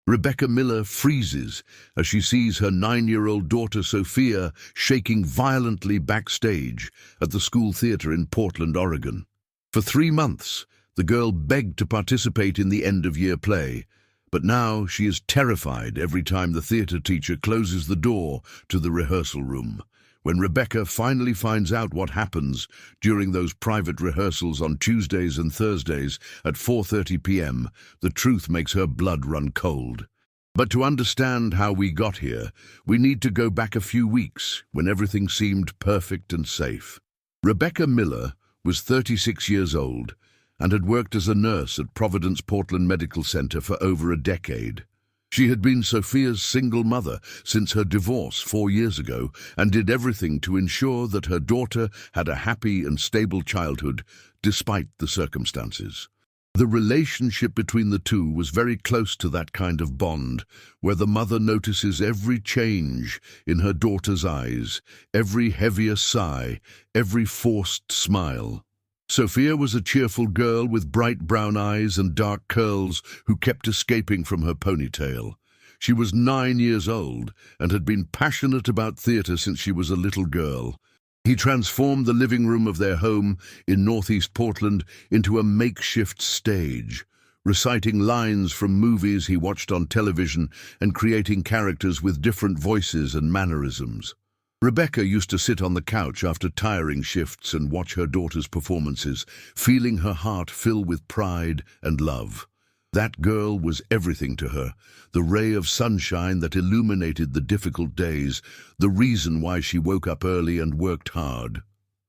Rebecca Miller freezes as she sees her 9-year-old daughter Sophia shaking violently backstage at the school theater in Portland, Oregon. For 3 months, the girl begged to participate in the end-of-year play, but now she is terrified every time the theater teacher closes the door to the rehearsal room. When Rebecca finally finds out what happens during those private rehearsals on Tuesdays and Thursdays at 4:30 p.m., the truth makes her blood run cold. But to understand how we got here, we need to go back a few weeks when everything seemed perfect and safe. Rebecca Miller was 36 years old and had worked as a nurse at Providence Portland Medical Center for over a decade. She had been Sophia's single mother since her divorce 4 years ago and did everything to ensure that her daughter had a happy and stable childhood despite the circumstances. The relationship between the two was very close to that kind of bond, where the mother notices every change in her daughter's eyes, every heavier sigh, every forced smile. Sophia was a cheerful girl with bright brown eyes and dark curls who kept escaping from her ponytail. She was 9 years old and had been passionate about theater since she was a little girl. He transformed the living room of their home in northeast Portland into a makeshift stage, reciting lines from movies he watched on television and creating characters with different voices and mannerisms. Rebecca used to sit on the couch after tiring shifts and watch her daughter's performances, feeling her heart fill with pride and love. That girl was everything to her, the ray of sunshine that illuminated the difficult days, the reason why she woke up early and worked hard.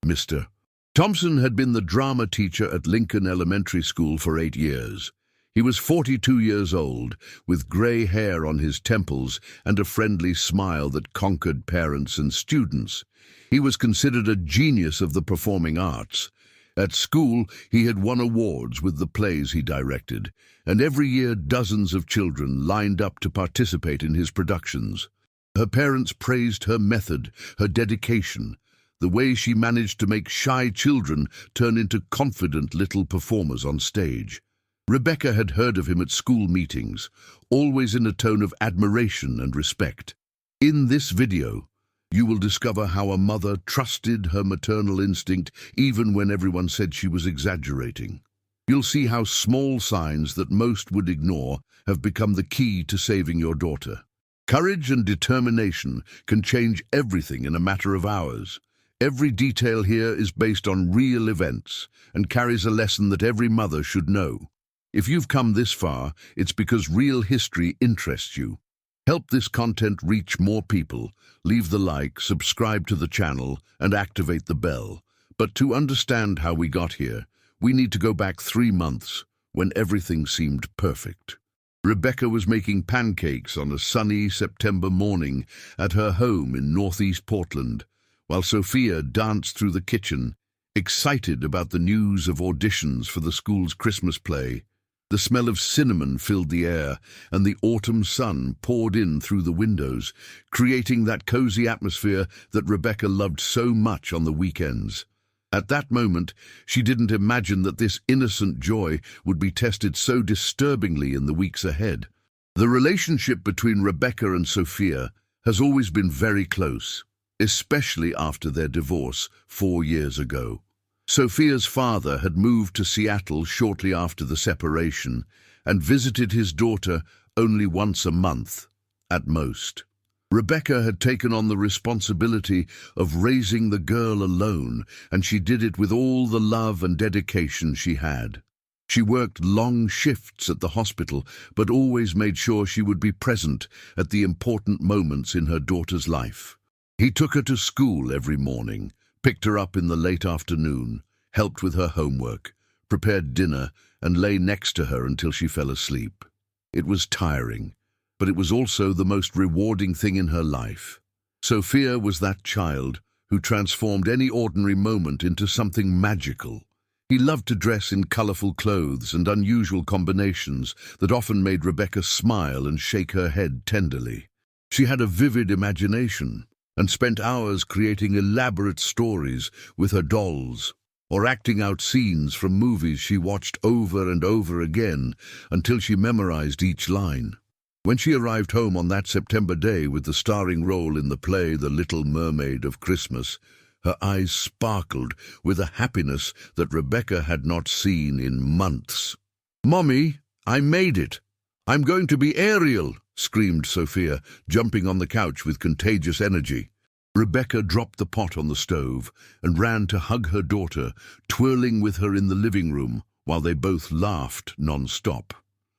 Mr. Thompson had been the drama teacher at Lincoln Elementary School for 8 years. He was 42 years old, with gray hair on his temples and a friendly smile that conquered parents and students. He was considered a genius of the performing arts. At school, he had won awards with the plays he directed, and every year dozens of children lined up to participate in his productions. Her parents praised her method, her dedication, the way she managed to make shy children turn into confident little performers on stage. Rebecca had heard of him at school meetings, always in a tone of admiration and respect. In this video, you will discover how a mother trusted her maternal instinct even when everyone said she was exaggerating. You'll see how small signs that most would ignore have become the key to saving your daughter. Courage and determination can change everything in a matter of hours. Every detail here is based on real events and carries a lesson that every mother should know. If you've come this far, it's because real history interests you. Help this content reach more people. Leave the like, subscribe to the channel, and activate the bell. But to understand how we got here, we need to go back 3 months, when everything seemed perfect. Rebecca was making pancakes on a sunny September morning at her home in northeast Portland, while Sophia danced through the kitchen, excited about the news of auditions for the school's Christmas play. The smell of cinnamon filled the air, and the autumn sun poured in through the windows, creating that cozy atmosphere that Rebecca loved so much on the weekends. At that moment, she didn't imagine that this innocent joy would be tested so disturbingly in the weeks ahead. The relationship between Rebecca and Sophia has always been very close, especially after their divorce 4 years ago. Sophia's father had moved to Seattle shortly after the separation and visited his daughter only once a month, at most. Rebecca had taken on the responsibility of raising the girl alone, and she did it with all the love and dedication she had. She worked long shifts at the hospital, but always made sure she would be present at the important moments in her daughter's life. He took her to school every morning, picked her up in the late afternoon, helped with her homework, prepared dinner, and lay next to her until she fell asleep. It was tiring, but it was also the most rewarding thing in her life. Sophia was that child who transformed any ordinary moment into something magical. He loved to dress in colorful clothes and unusual combinations that often made Rebecca smile and shake her head tenderly. She had a vivid imagination and spent hours creating elaborate stories with her dolls, or acting out scenes from movies she watched over and over again until she memorized each line. When she arrived home on that September day with the starring role in the play The Little Mermaid of Christmas, her eyes sparkled with a happiness that Rebecca had not seen in months. "Mommy, I made it! I'm going to be Ariel!" screamed Sophia, jumping on the couch with contagious energy. Rebecca dropped the pot on the stove and ran to hug her daughter, twirling with her in the living room while they both laughed non-stop.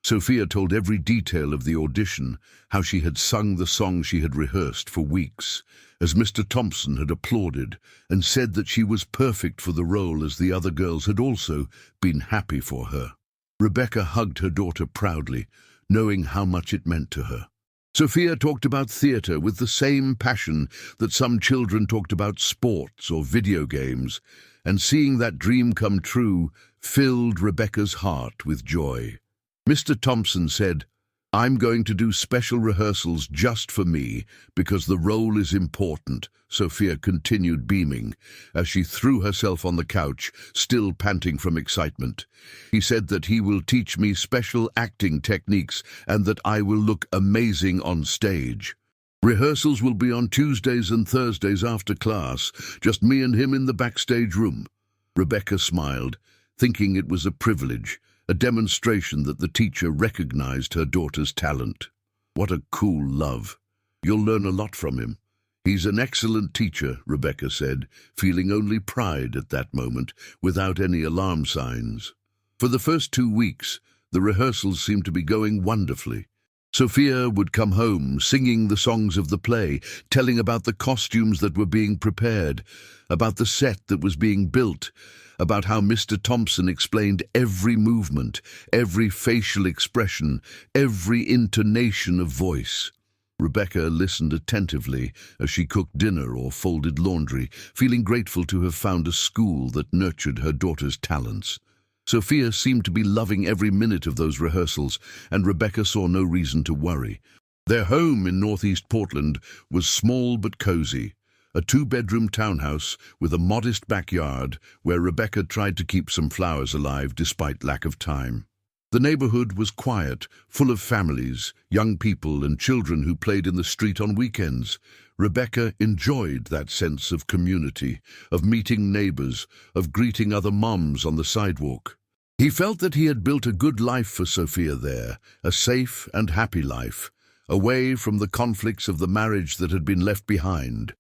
Sophia told every detail of the audition, how she had sung the song she had rehearsed for weeks, as Mr. Thompson had applauded and said that she was perfect for the role, as the other girls had also been happy for her. Rebecca hugged her daughter proudly, knowing how much it meant to her. Sophia talked about theatre with the same passion that some children talked about sports or video games, and seeing that dream come true filled Rebecca's heart with joy. Mr. Thompson said, "I'm going to do special rehearsals just for me because the role is important," Sophia continued, beaming, as she threw herself on the couch, still panting from excitement. "He said that he will teach me special acting techniques and that I will look amazing on stage. Rehearsals will be on Tuesdays and Thursdays after class, just me and him in the backstage room." Rebecca smiled, thinking it was a privilege, a demonstration that the teacher recognized her daughter's talent. "What a cool love. You'll learn a lot from him. He's an excellent teacher," Rebecca said, feeling only pride at that moment, without any alarm signs. For the first 2 weeks, the rehearsals seemed to be going wonderfully. Sophia would come home singing the songs of the play, telling about the costumes that were being prepared, about the set that was being built, about how Mr. Thompson explained every movement, every facial expression, every intonation of voice. Rebecca listened attentively as she cooked dinner or folded laundry, feeling grateful to have found a school that nurtured her daughter's talents. Sophia seemed to be loving every minute of those rehearsals, and Rebecca saw no reason to worry. Their home in northeast Portland was small but cozy, a 2-bedroom townhouse with a modest backyard where Rebecca tried to keep some flowers alive despite lack of time. The neighborhood was quiet, full of families, young people and children who played in the street on weekends. Rebecca enjoyed that sense of community, of meeting neighbors, of greeting other moms on the sidewalk. He felt that he had built a good life for Sophia there, a safe and happy life, away from the conflicts of the marriage that had been left behind.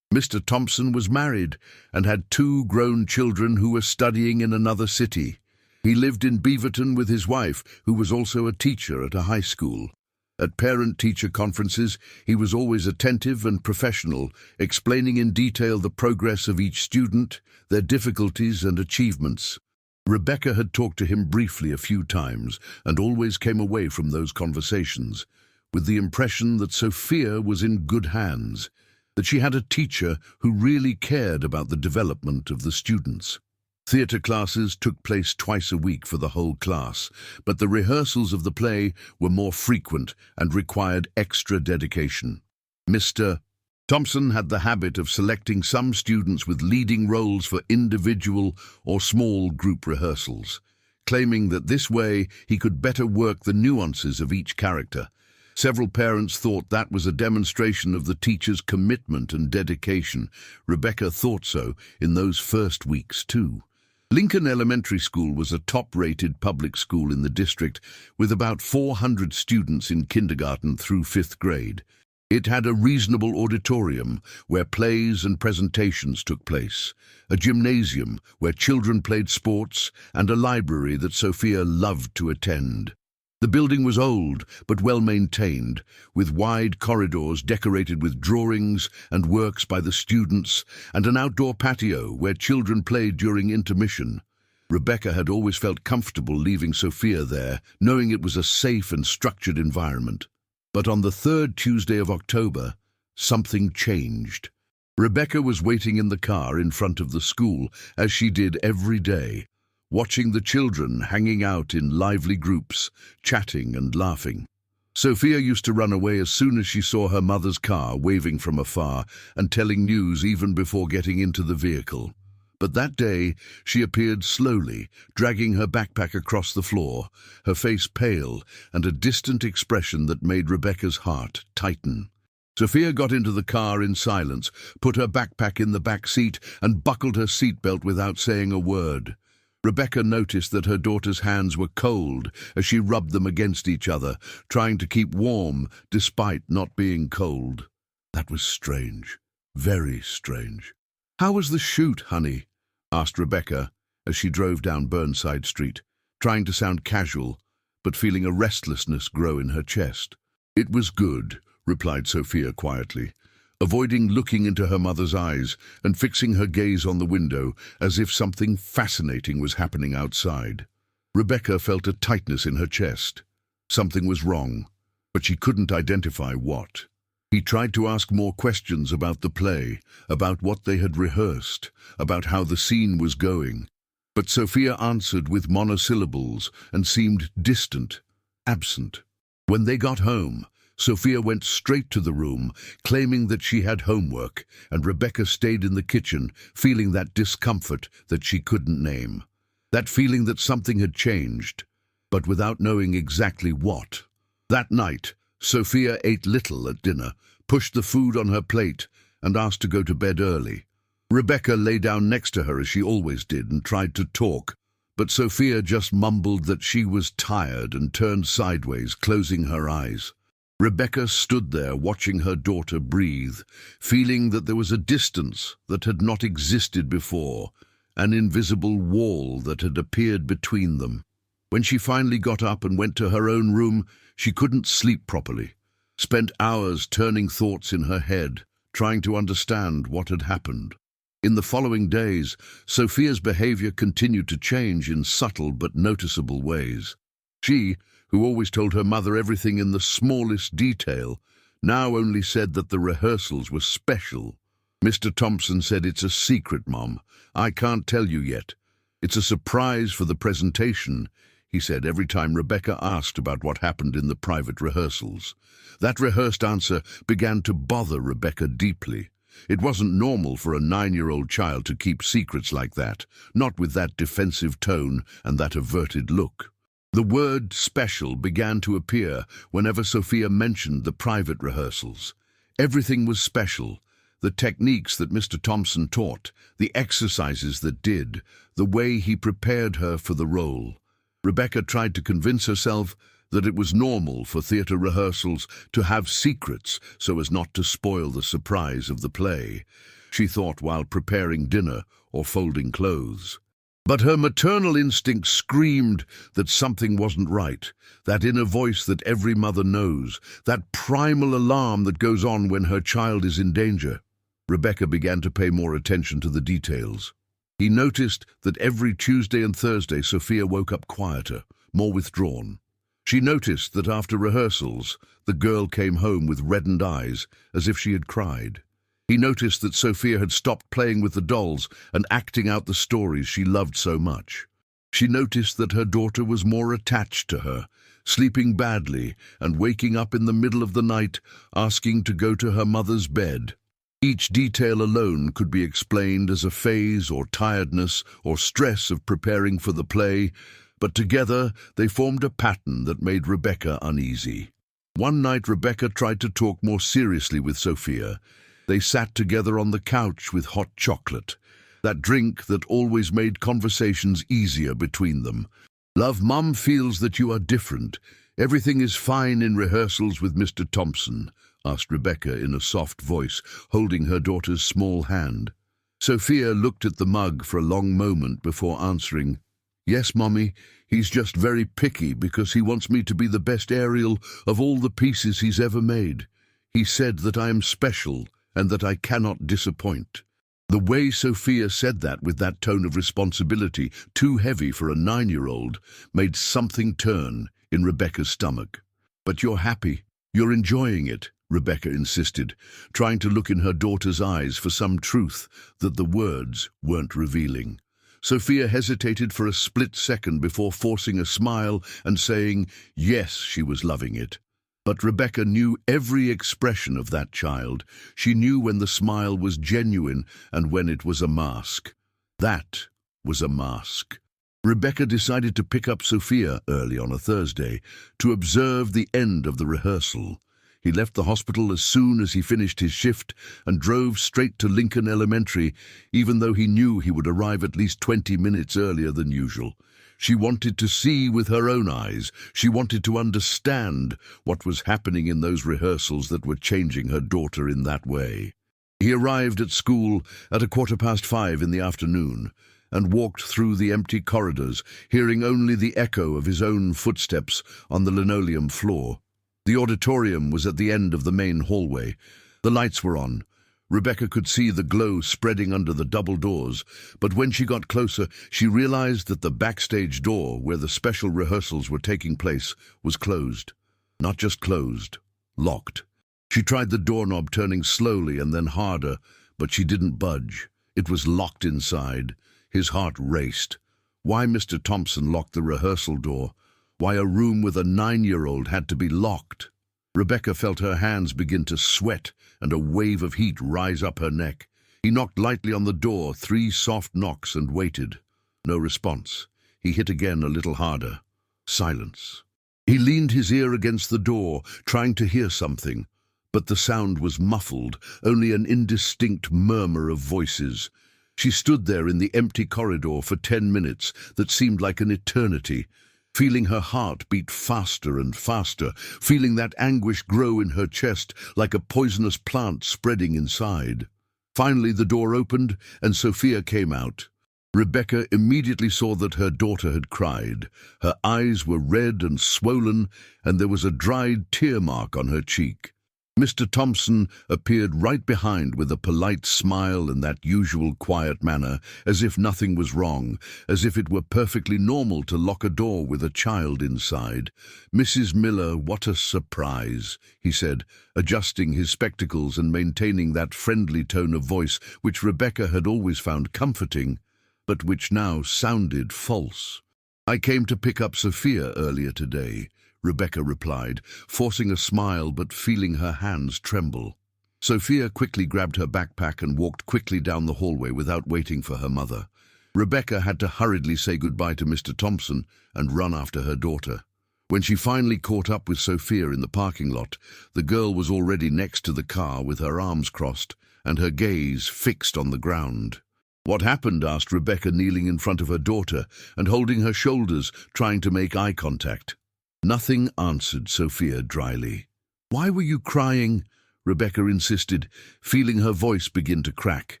Mr. Thompson was married and had 2 grown children who were studying in another city. He lived in Beaverton with his wife, who was also a teacher at a high school. At parent-teacher conferences, he was always attentive and professional, explaining in detail the progress of each student, their difficulties and achievements. Rebecca had talked to him briefly a few times and always came away from those conversations with the impression that Sophia was in good hands, that she had a teacher who really cared about the development of the students. Theatre classes took place twice a week for the whole class, but the rehearsals of the play were more frequent and required extra dedication. Mr. Thompson had the habit of selecting some students with leading roles for individual or small group rehearsals, claiming that this way he could better work the nuances of each character. Several parents thought that was a demonstration of the teacher's commitment and dedication. Rebecca thought so in those first weeks too. Lincoln Elementary School was a top-rated public school in the district with about 400 students in kindergarten through 5th grade. It had a reasonable auditorium where plays and presentations took place, a gymnasium where children played sports, and a library that Sophia loved to attend. The building was old but well-maintained, with wide corridors decorated with drawings and works by the students, and an outdoor patio where children played during intermission. Rebecca had always felt comfortable leaving Sophia there, knowing it was a safe and structured environment. But on the 3rd Tuesday of October, something changed. Rebecca was waiting in the car in front of the school, as she did every day, watching the children hanging out in lively groups, chatting and laughing. Sophia used to run away as soon as she saw her mother's car, waving from afar and telling news even before getting into the vehicle. But that day she appeared slowly, dragging her backpack across the floor, her face pale and a distant expression that made Rebecca's heart tighten. Sophia got into the car in silence, put her backpack in the back seat and buckled her seatbelt without saying a word. Rebecca noticed that her daughter's hands were cold as she rubbed them against each other, trying to keep warm despite not being cold. That was strange, very strange. "How was the shoot, honey?" asked Rebecca as she drove down Burnside Street, trying to sound casual, but feeling a restlessness grow in her chest. "It was good," replied Sophia quietly, avoiding looking into her mother's eyes and fixing her gaze on the window as if something fascinating was happening outside. Rebecca felt a tightness in her chest. Something was wrong, but she couldn't identify what. He tried to ask more questions about the play, about what they had rehearsed, about how the scene was going. But Sophia answered with monosyllables and seemed distant, absent. When they got home, Sophia went straight to the room, claiming that she had homework, and Rebecca stayed in the kitchen, feeling that discomfort that she couldn't name. That feeling that something had changed, but without knowing exactly what. That night, Sophia ate little at dinner, pushed the food on her plate, and asked to go to bed early. Rebecca lay down next to her as she always did and tried to talk, but Sophia just mumbled that she was tired and turned sideways, closing her eyes. Rebecca stood there watching her daughter breathe, feeling that there was a distance that had not existed before, an invisible wall that had appeared between them. When she finally got up and went to her own room, she couldn't sleep properly, spent hours turning thoughts in her head, trying to understand what had happened. In the following days, Sophia's behavior continued to change in subtle but noticeable ways. She, who always told her mother everything in the smallest detail, now only said that the rehearsals were special. "Mr. Thompson said it's a secret, Mom. I can't tell you yet. It's a surprise for the presentation," he said every time Rebecca asked about what happened in the private rehearsals. That rehearsed answer began to bother Rebecca deeply. It wasn't normal for a 9-year-old child to keep secrets like that, not with that defensive tone and that averted look. The word special began to appear whenever Sophia mentioned the private rehearsals. Everything was special. The techniques that Mr. Thompson taught, the exercises that did, the way he prepared her for the role. Rebecca tried to convince herself that it was normal for theatre rehearsals to have secrets so as not to spoil the surprise of the play, she thought while preparing dinner or folding clothes. But her maternal instinct screamed that something wasn't right, that inner voice that every mother knows, that primal alarm that goes on when her child is in danger. Rebecca began to pay more attention to the details. He noticed that every Tuesday and Thursday Sophia woke up quieter, more withdrawn. She noticed that after rehearsals, the girl came home with reddened eyes, as if she had cried. He noticed that Sophia had stopped playing with the dolls and acting out the stories she loved so much. She noticed that her daughter was more attached to her, sleeping badly and waking up in the middle of the night, asking to go to her mother's bed. Each detail alone could be explained as a phase or tiredness or stress of preparing for the play, but together they formed a pattern that made Rebecca uneasy. One night Rebecca tried to talk more seriously with Sophia. They sat together on the couch with hot chocolate, that drink that always made conversations easier between them. "Love, Mum feels that you are different. Everything is fine in rehearsals with Mr. Thompson," asked Rebecca in a soft voice, holding her daughter's small hand. Sophia looked at the mug for a long moment before answering, "Yes, Mummy, he's just very picky because he wants me to be the best Ariel of all the pieces he's ever made. He said that I am special and that I cannot disappoint." The way Sophia said that with that tone of responsibility, too heavy for a 9-year-old, made something turn in Rebecca's stomach. "But you're happy. You're enjoying it," Rebecca insisted, trying to look in her daughter's eyes for some truth that the words weren't revealing. Sophia hesitated for a split second before forcing a smile and saying, yes, she was loving it. But Rebecca knew every expression of that child. She knew when the smile was genuine and when it was a mask. That was a mask. Rebecca decided to pick up Sophia early on a Thursday to observe the end of the rehearsal. He left the hospital as soon as he finished his shift and drove straight to Lincoln Elementary, even though he knew he would arrive at least 20 minutes earlier than usual. She wanted to see with her own eyes. She wanted to understand what was happening in those rehearsals that were changing her daughter in that way. He arrived at school at 5:15 in the afternoon and walked through the empty corridors, hearing only the echo of his own footsteps on the linoleum floor. The auditorium was at the end of the main hallway. The lights were on. Rebecca could see the glow spreading under the double doors, but when she got closer, she realized that the backstage door, where the special rehearsals were taking place, was closed. Not just closed, locked. She tried the doorknob, turning slowly and then harder, but she didn't budge. It was locked inside. His heart raced. Why Mr. Thompson locked the rehearsal door? Why a room with a 9-year-old had to be locked? Rebecca felt her hands begin to sweat and a wave of heat rise up her neck. He knocked lightly on the door, 3 soft knocks, and waited. No response. He hit again, a little harder. Silence. He leaned his ear against the door, trying to hear something, but the sound was muffled, only an indistinct murmur of voices. She stood there in the empty corridor for 10 minutes that seemed like an eternity, feeling her heart beat faster and faster, feeling that anguish grow in her chest like a poisonous plant spreading inside. Finally, the door opened and Sophia came out. Rebecca immediately saw that her daughter had cried. Her eyes were red and swollen, and there was a dried tear mark on her cheek. Mr. Thompson appeared right behind with a polite smile and that usual quiet manner, as if nothing was wrong, as if it were perfectly normal to lock a door with a child inside. "Mrs. Miller, what a surprise," he said, adjusting his spectacles and maintaining that friendly tone of voice which Rebecca had always found comforting, but which now sounded false. "I came to pick up Sophia earlier today," Rebecca replied, forcing a smile but feeling her hands tremble. Sophia quickly grabbed her backpack and walked quickly down the hallway without waiting for her mother. Rebecca had to hurriedly say goodbye to Mr. Thompson and run after her daughter. When she finally caught up with Sophia in the parking lot, the girl was already next to the car with her arms crossed and her gaze fixed on the ground. "What happened?" asked Rebecca, kneeling in front of her daughter and holding her shoulders, trying to make eye contact. "Nothing," answered Sophia dryly. "Why were you crying?" Rebecca insisted, feeling her voice begin to crack.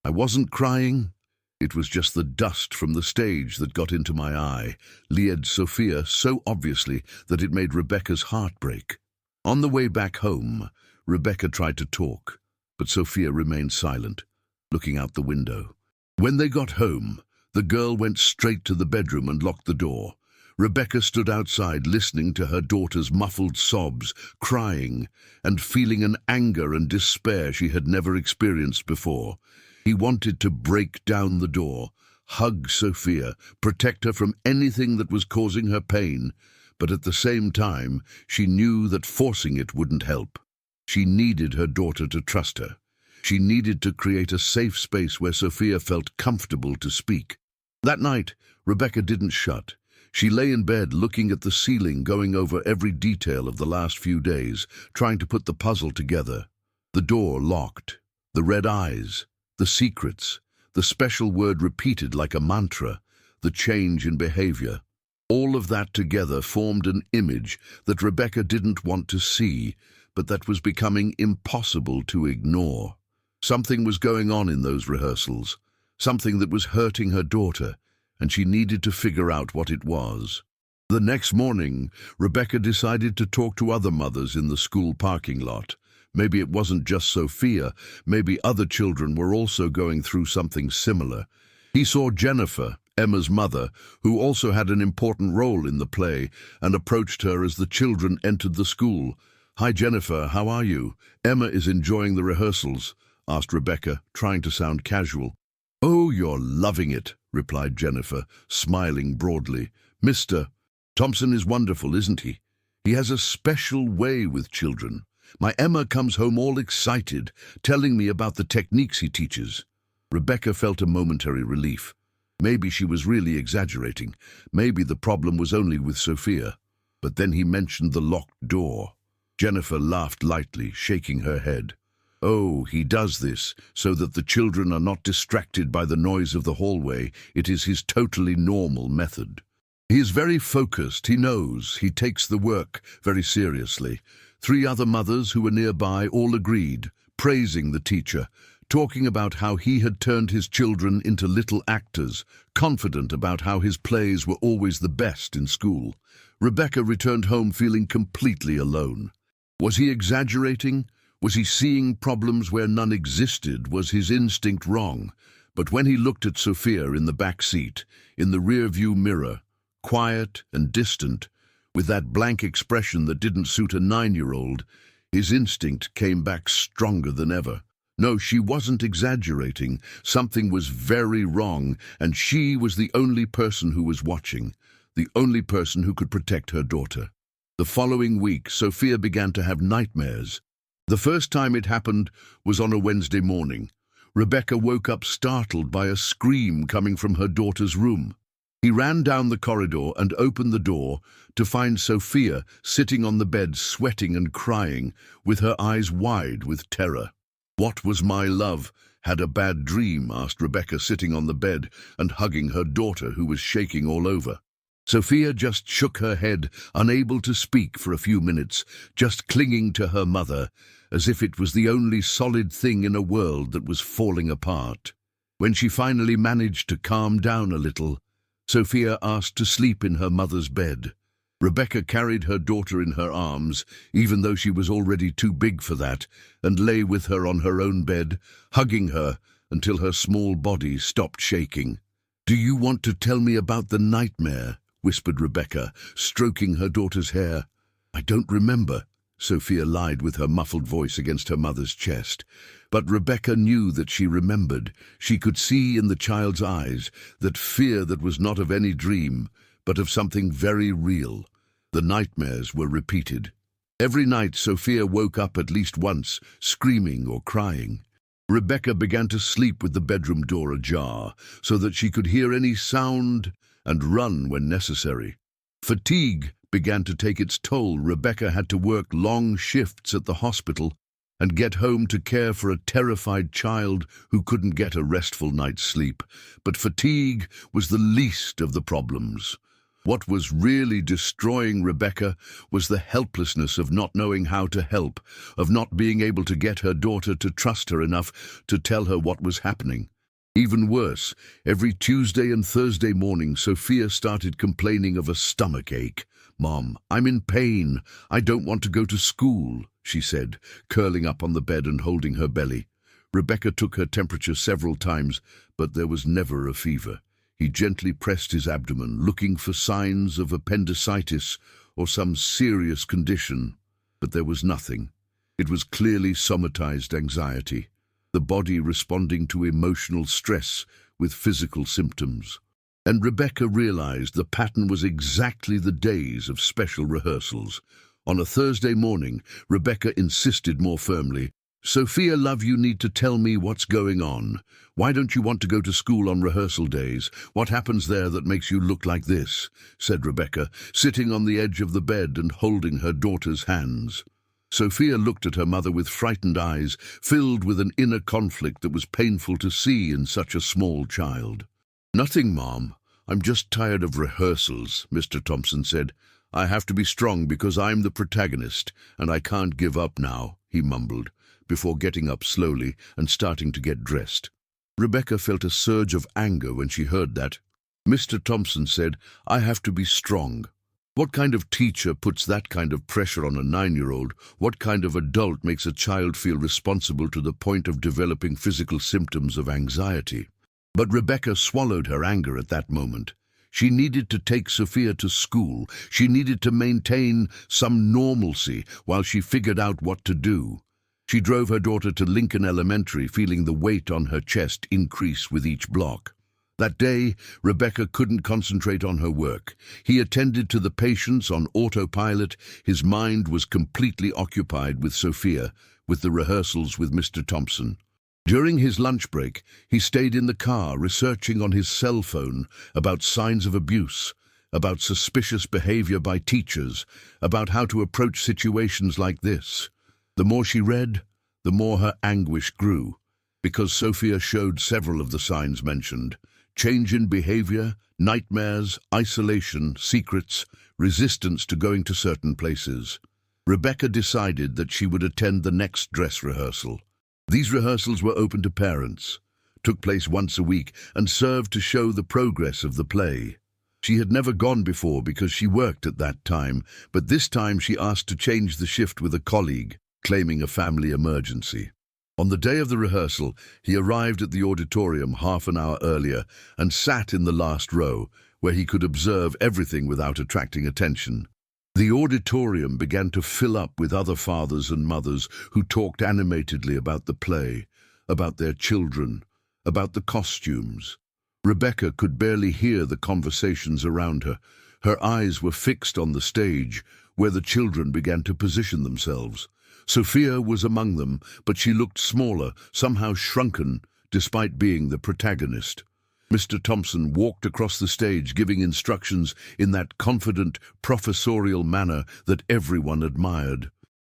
"I wasn't crying. It was just the dust from the stage that got into my eye," lied Sophia so obviously that it made Rebecca's heart break. On the way back home, Rebecca tried to talk, but Sophia remained silent, looking out the window. When they got home, the girl went straight to the bedroom and locked the door. Rebecca stood outside listening to her daughter's muffled sobs, crying, and feeling an anger and despair she had never experienced before. He wanted to break down the door, hug Sophia, protect her from anything that was causing her pain, but at the same time, she knew that forcing it wouldn't help. She needed her daughter to trust her. She needed to create a safe space where Sophia felt comfortable to speak. That night, Rebecca didn't shut. She lay in bed looking at the ceiling, going over every detail of the last few days, trying to put the puzzle together. The door locked, the red eyes, the secrets, the special word repeated like a mantra, the change in behavior. All of that together formed an image that Rebecca didn't want to see, but that was becoming impossible to ignore. Something was going on in those rehearsals, something that was hurting her daughter, and she needed to figure out what it was. The next morning, Rebecca decided to talk to other mothers in the school parking lot. Maybe it wasn't just Sophia, maybe other children were also going through something similar. He saw Jennifer, Emma's mother, who also had an important role in the play, and approached her as the children entered the school. "Hi Jennifer, how are you? Emma is enjoying the rehearsals," asked Rebecca, trying to sound casual. "Oh, you're loving it," replied Jennifer, smiling broadly. "Mr. Thompson is wonderful, isn't he? He has a special way with children. My Emma comes home all excited, telling me about the techniques he teaches." Rebecca felt a momentary relief. Maybe she was really exaggerating. Maybe the problem was only with Sophia. But then he mentioned the locked door. Jennifer laughed lightly, shaking her head. Oh, he does this so that the children are not distracted by the noise of the hallway. It is his totally normal method. He is very focused, he knows, he takes the work very seriously. 3 other mothers who were nearby all agreed, praising the teacher, talking about how he had turned his children into little actors, confident about how his plays were always the best in school. Rebecca returned home feeling completely alone. Was he exaggerating? Was he seeing problems where none existed? Was his instinct wrong? But when he looked at Sophia in the back seat, in the rear-view mirror, quiet and distant, with that blank expression that didn't suit a 9-year-old, his instinct came back stronger than ever. No, she wasn't exaggerating. Something was very wrong, and she was the only person who was watching, the only person who could protect her daughter. The following week, Sophia began to have nightmares. The first time it happened was on a Wednesday morning. Rebecca woke up startled by a scream coming from her daughter's room. He ran down the corridor and opened the door to find Sophia sitting on the bed, sweating and crying, with her eyes wide with terror. "What was my love? Had a bad dream?" asked Rebecca, sitting on the bed and hugging her daughter, who was shaking all over. Sophia just shook her head, unable to speak for a few minutes, just clinging to her mother, as if it was the only solid thing in a world that was falling apart. When she finally managed to calm down a little, Sophia asked to sleep in her mother's bed. Rebecca carried her daughter in her arms, even though she was already too big for that, and lay with her on her own bed, hugging her until her small body stopped shaking. "Do you want to tell me about the nightmare?" whispered Rebecca, stroking her daughter's hair. "I don't remember," Sophia lied with her muffled voice against her mother's chest. But Rebecca knew that she remembered. She could see in the child's eyes that fear that was not of any dream, but of something very real. The nightmares were repeated. Every night Sophia woke up at least once, screaming or crying. Rebecca began to sleep with the bedroom door ajar, so that she could hear any sound and run when necessary. Fatigue began to take its toll. Rebecca had to work long shifts at the hospital and get home to care for a terrified child who couldn't get a restful night's sleep. But fatigue was the least of the problems. What was really destroying Rebecca was the helplessness of not knowing how to help, of not being able to get her daughter to trust her enough to tell her what was happening. Even worse, every Tuesday and Thursday morning, Sophia started complaining of a stomach ache. "Mom, I'm in pain. I don't want to go to school," she said, curling up on the bed and holding her belly. Rebecca took her temperature several times, but there was never a fever. He gently pressed his abdomen, looking for signs of appendicitis or some serious condition, but there was nothing. It was clearly somatized anxiety, the body responding to emotional stress with physical symptoms. And Rebecca realized the pattern was exactly the days of special rehearsals. On a Thursday morning, Rebecca insisted more firmly, "Sophia, love, you need to tell me what's going on. Why don't you want to go to school on rehearsal days? What happens there that makes you look like this?" said Rebecca, sitting on the edge of the bed and holding her daughter's hands. Sophia looked at her mother with frightened eyes, filled with an inner conflict that was painful to see in such a small child. "Nothing, Mom. I'm just tired of rehearsals," Mr. Thompson said. "I have to be strong because I'm the protagonist, and I can't give up now," he mumbled, before getting up slowly and starting to get dressed. Rebecca felt a surge of anger when she heard that. Mr. Thompson said, "I have to be strong." What kind of teacher puts that kind of pressure on a 9-year-old? What kind of adult makes a child feel responsible to the point of developing physical symptoms of anxiety? But Rebecca swallowed her anger at that moment. She needed to take Sophia to school. She needed to maintain some normalcy while she figured out what to do. She drove her daughter to Lincoln Elementary, feeling the weight on her chest increase with each block. That day, Rebecca couldn't concentrate on her work. He attended to the patients on autopilot. His mind was completely occupied with Sophia, with the rehearsals with Mr. Thompson. During his lunch break, he stayed in the car researching on his cell phone about signs of abuse, about suspicious behavior by teachers, about how to approach situations like this. The more she read, the more her anguish grew, because Sophia showed several of the signs mentioned: change in behavior, nightmares, isolation, secrets, resistance to going to certain places. Rebecca decided that she would attend the next dress rehearsal. These rehearsals were open to parents, took place once a week, and served to show the progress of the play. She had never gone before because she worked at that time, but this time she asked to change the shift with a colleague, claiming a family emergency. On the day of the rehearsal, he arrived at the auditorium half an hour earlier and sat in the last row, where he could observe everything without attracting attention. The auditorium began to fill up with other fathers and mothers who talked animatedly about the play, about their children, about the costumes. Rebecca could barely hear the conversations around her. Her eyes were fixed on the stage, where the children began to position themselves. Sophia was among them, but she looked smaller, somehow shrunken, despite being the protagonist. Mr. Thompson walked across the stage giving instructions in that confident, professorial manner that everyone admired.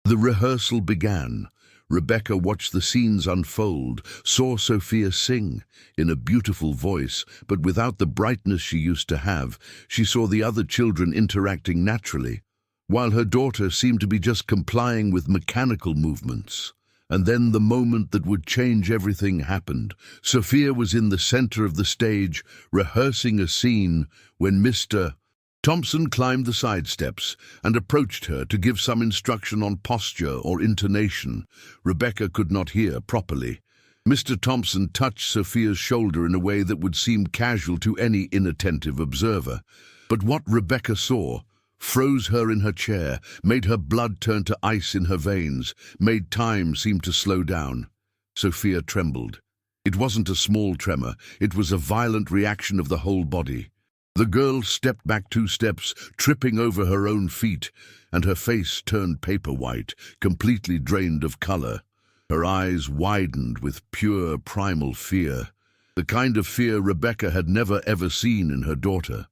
The rehearsal began. Rebecca watched the scenes unfold, saw Sophia sing, in a beautiful voice, but without the brightness she used to have. She saw the other children interacting naturally, while her daughter seemed to be just complying with mechanical movements. And then the moment that would change everything happened. Sophia was in the center of the stage, rehearsing a scene, when Mr. Thompson climbed the side steps and approached her to give some instruction on posture or intonation. Rebecca could not hear properly. Mr. Thompson touched Sophia's shoulder in a way that would seem casual to any inattentive observer. But what Rebecca saw froze her in her chair, made her blood turn to ice in her veins, made time seem to slow down. Sophia trembled. It wasn't a small tremor, it was a violent reaction of the whole body. The girl stepped back 2 steps, tripping over her own feet, and her face turned paper white, completely drained of color. Her eyes widened with pure primal fear, the kind of fear Rebecca had never ever seen in her daughter.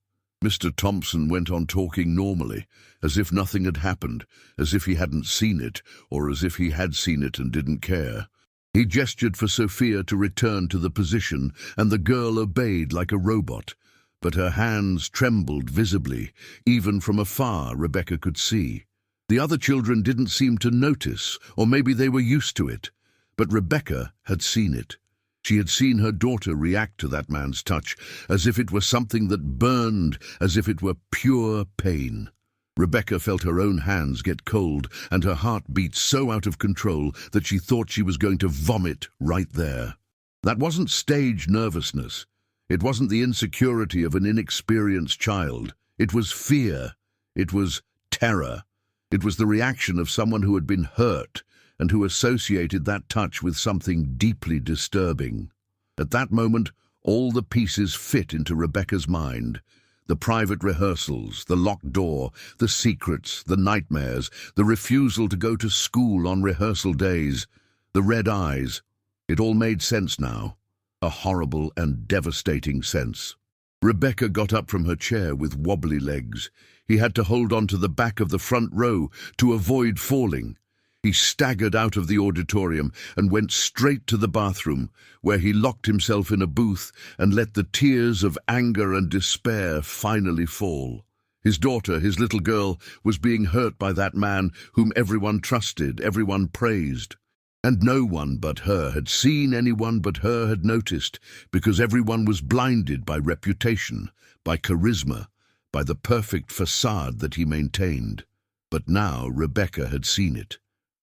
Mr. Thompson went on talking normally, as if nothing had happened, as if he hadn't seen it, or as if he had seen it and didn't care. He gestured for Sophia to return to the position, and the girl obeyed like a robot. But her hands trembled visibly. Even from afar, Rebecca could see. The other children didn't seem to notice, or maybe they were used to it. But Rebecca had seen it. She had seen her daughter react to that man's touch, as if it were something that burned, as if it were pure pain. Rebecca felt her own hands get cold, and her heart beat so out of control that she thought she was going to vomit right there. That wasn't stage nervousness. It wasn't the insecurity of an inexperienced child. It was fear. It was terror. It was the reaction of someone who had been hurt, and who associated that touch with something deeply disturbing. At that moment, all the pieces fit into Rebecca's mind. The private rehearsals, the locked door, the secrets, the nightmares, the refusal to go to school on rehearsal days, the red eyes. It all made sense now, a horrible and devastating sense. Rebecca got up from her chair with wobbly legs. He had to hold on to the back of the front row to avoid falling. He staggered out of the auditorium and went straight to the bathroom, where he locked himself in a booth and let the tears of anger and despair finally fall. His daughter, his little girl, was being hurt by that man whom everyone trusted, everyone praised. And no one but her had seen, anyone but her had noticed, because everyone was blinded by reputation, by charisma, by the perfect facade that he maintained. But now Rebecca had seen it.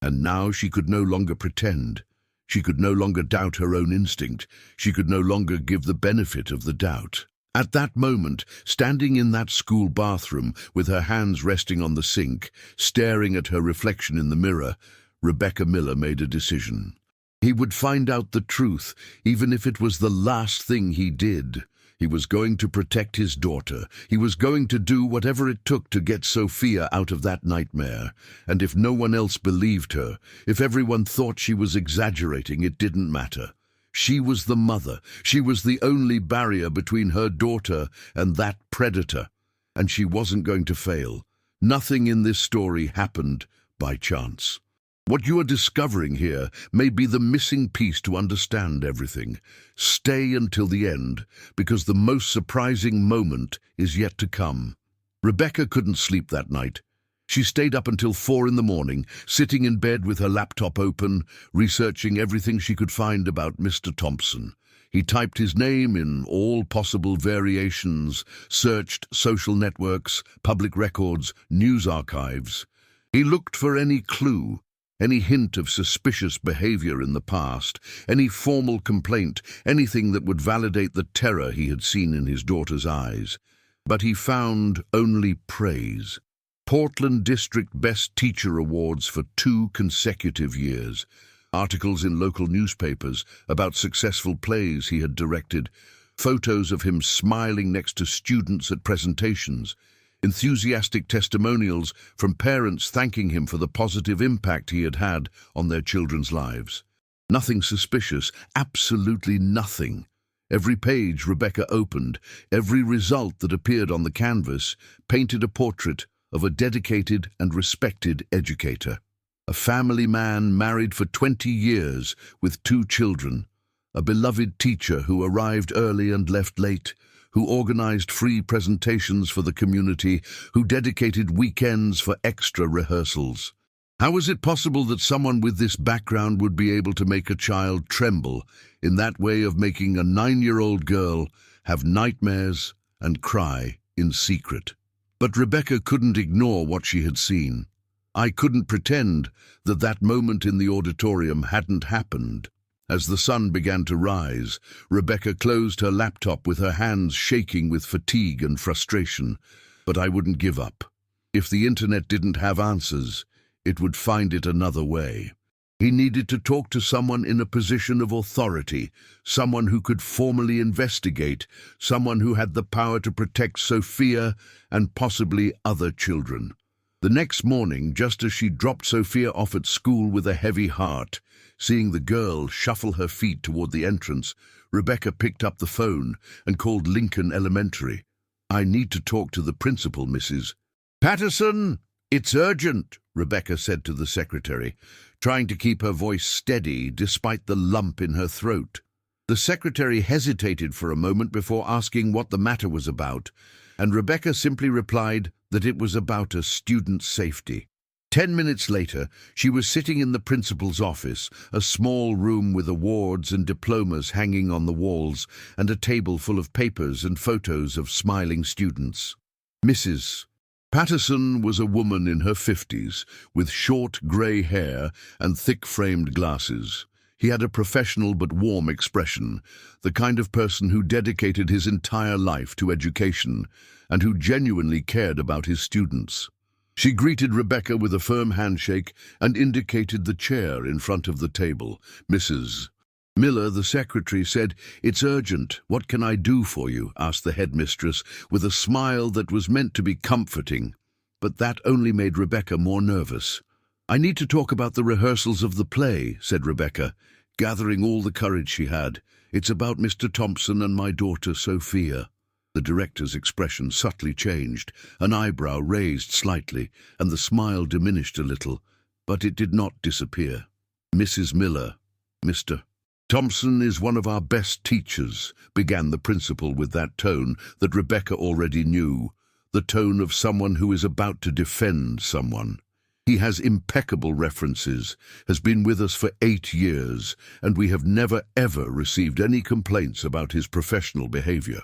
And now she could no longer pretend. She could no longer doubt her own instinct. She could no longer give the benefit of the doubt. At that moment, standing in that school bathroom, with her hands resting on the sink, staring at her reflection in the mirror, Rebecca Miller made a decision. He would find out the truth, even if it was the last thing he did. He was going to protect his daughter. He was going to do whatever it took to get Sophia out of that nightmare. And if no one else believed her, if everyone thought she was exaggerating, it didn't matter. She was the mother. She was the only barrier between her daughter and that predator. And she wasn't going to fail. Nothing in this story happened by chance. What you are discovering here may be the missing piece to understand everything. Stay until the end, because the most surprising moment is yet to come. Rebecca couldn't sleep that night. She stayed up until 4 in the morning, sitting in bed with her laptop open, researching everything she could find about Mr. Thompson. He typed his name in all possible variations, searched social networks, public records, news archives. He looked for any clue, any hint of suspicious behavior in the past, any formal complaint, anything that would validate the terror he had seen in his daughter's eyes. But he found only praise. Portland District Best Teacher Awards for 2 consecutive years. Articles in local newspapers about successful plays he had directed. Photos of him smiling next to students at presentations. Enthusiastic testimonials from parents thanking him for the positive impact he had had on their children's lives. Nothing suspicious, absolutely nothing. Every page Rebecca opened, every result that appeared on the canvas, painted a portrait of a dedicated and respected educator. A family man married for 20 years with 2 children. A beloved teacher who arrived early and left late, who organized free presentations for the community, who dedicated weekends for extra rehearsals. How is it possible that someone with this background would be able to make a child tremble in that way of making a 9-year-old girl have nightmares and cry in secret? But Rebecca couldn't ignore what she had seen. I couldn't pretend that that moment in the auditorium hadn't happened. As the sun began to rise, Rebecca closed her laptop with her hands shaking with fatigue and frustration. But I wouldn't give up. If the internet didn't have answers, it would find it another way. He needed to talk to someone in a position of authority, someone who could formally investigate, someone who had the power to protect Sophia and possibly other children. The next morning, just as she dropped Sophia off at school with a heavy heart, seeing the girl shuffle her feet toward the entrance, Rebecca picked up the phone and called Lincoln Elementary. "I need to talk to the principal, Mrs. Patterson. It's urgent," Rebecca said to the secretary, trying to keep her voice steady despite the lump in her throat. The secretary hesitated for a moment before asking what the matter was about, and Rebecca simply replied that it was about a student's safety. 10 minutes later, she was sitting in the principal's office, a small room with awards and diplomas hanging on the walls, and a table full of papers and photos of smiling students. Mrs. Patterson was a woman in her 50s, with short grey hair and thick-framed glasses. He had a professional but warm expression, the kind of person who dedicated his entire life to education and who genuinely cared about his students. She greeted Rebecca with a firm handshake and indicated the chair in front of the table. Mrs. Miller, the secretary, said, "It's urgent. What can I do for you?" asked the headmistress, with a smile that was meant to be comforting. But that only made Rebecca more nervous. "I need to talk about the rehearsals of the play," said Rebecca, gathering all the courage she had. "It's about Mr. Thompson and my daughter Sophia." The director's expression subtly changed, an eyebrow raised slightly, and the smile diminished a little, but it did not disappear. "Mrs. Miller, Mr. Thompson is one of our best teachers," began the principal with that tone that Rebecca already knew, the tone of someone who is about to defend someone. "He has impeccable references, has been with us for 8 years, and we have never ever received any complaints about his professional behavior."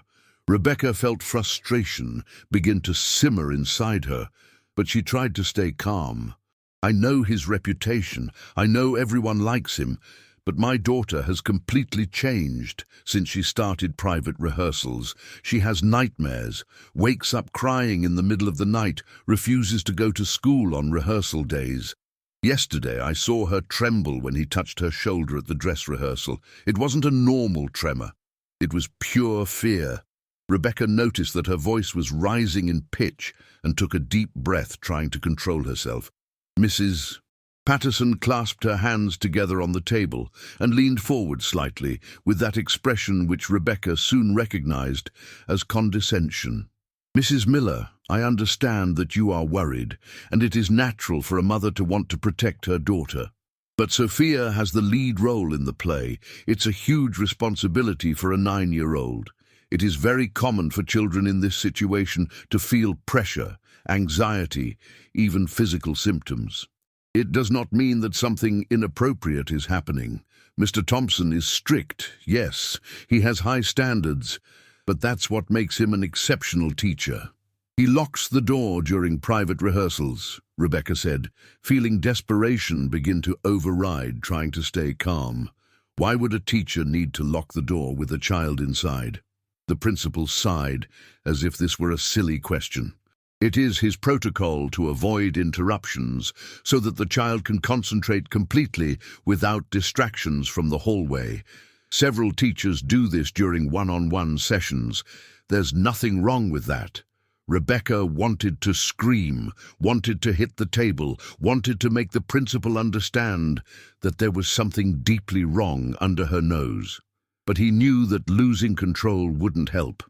Rebecca felt frustration begin to simmer inside her, but she tried to stay calm. "I know his reputation. I know everyone likes him. But my daughter has completely changed since she started private rehearsals. She has nightmares, wakes up crying in the middle of the night, refuses to go to school on rehearsal days. Yesterday I saw her tremble when he touched her shoulder at the dress rehearsal. It wasn't a normal tremor. It was pure fear." Rebecca noticed that her voice was rising in pitch and took a deep breath, trying to control herself. "Mrs. Patterson clasped her hands together on the table and leaned forward slightly with that expression which Rebecca soon recognized as condescension. "Mrs. Miller, I understand that you are worried, and it is natural for a mother to want to protect her daughter. But Sophia has the lead role in the play. It's a huge responsibility for a 9-year-old. It is very common for children in this situation to feel pressure, anxiety, even physical symptoms. It does not mean that something inappropriate is happening. Mr. Thompson is strict, yes, he has high standards, but that's what makes him an exceptional teacher. He locks the door during private rehearsals," Rebecca said, feeling desperation begin to override trying to stay calm. Why would a teacher need to lock the door with a child inside? The principal sighed, as if this were a silly question. It is his protocol to avoid interruptions so that the child can concentrate completely without distractions from the hallway. Several teachers do this during one-on-one sessions. There's nothing wrong with that. Rebecca wanted to scream, wanted to hit the table, wanted to make the principal understand that there was something deeply wrong under her nose. But he knew that losing control wouldn't help.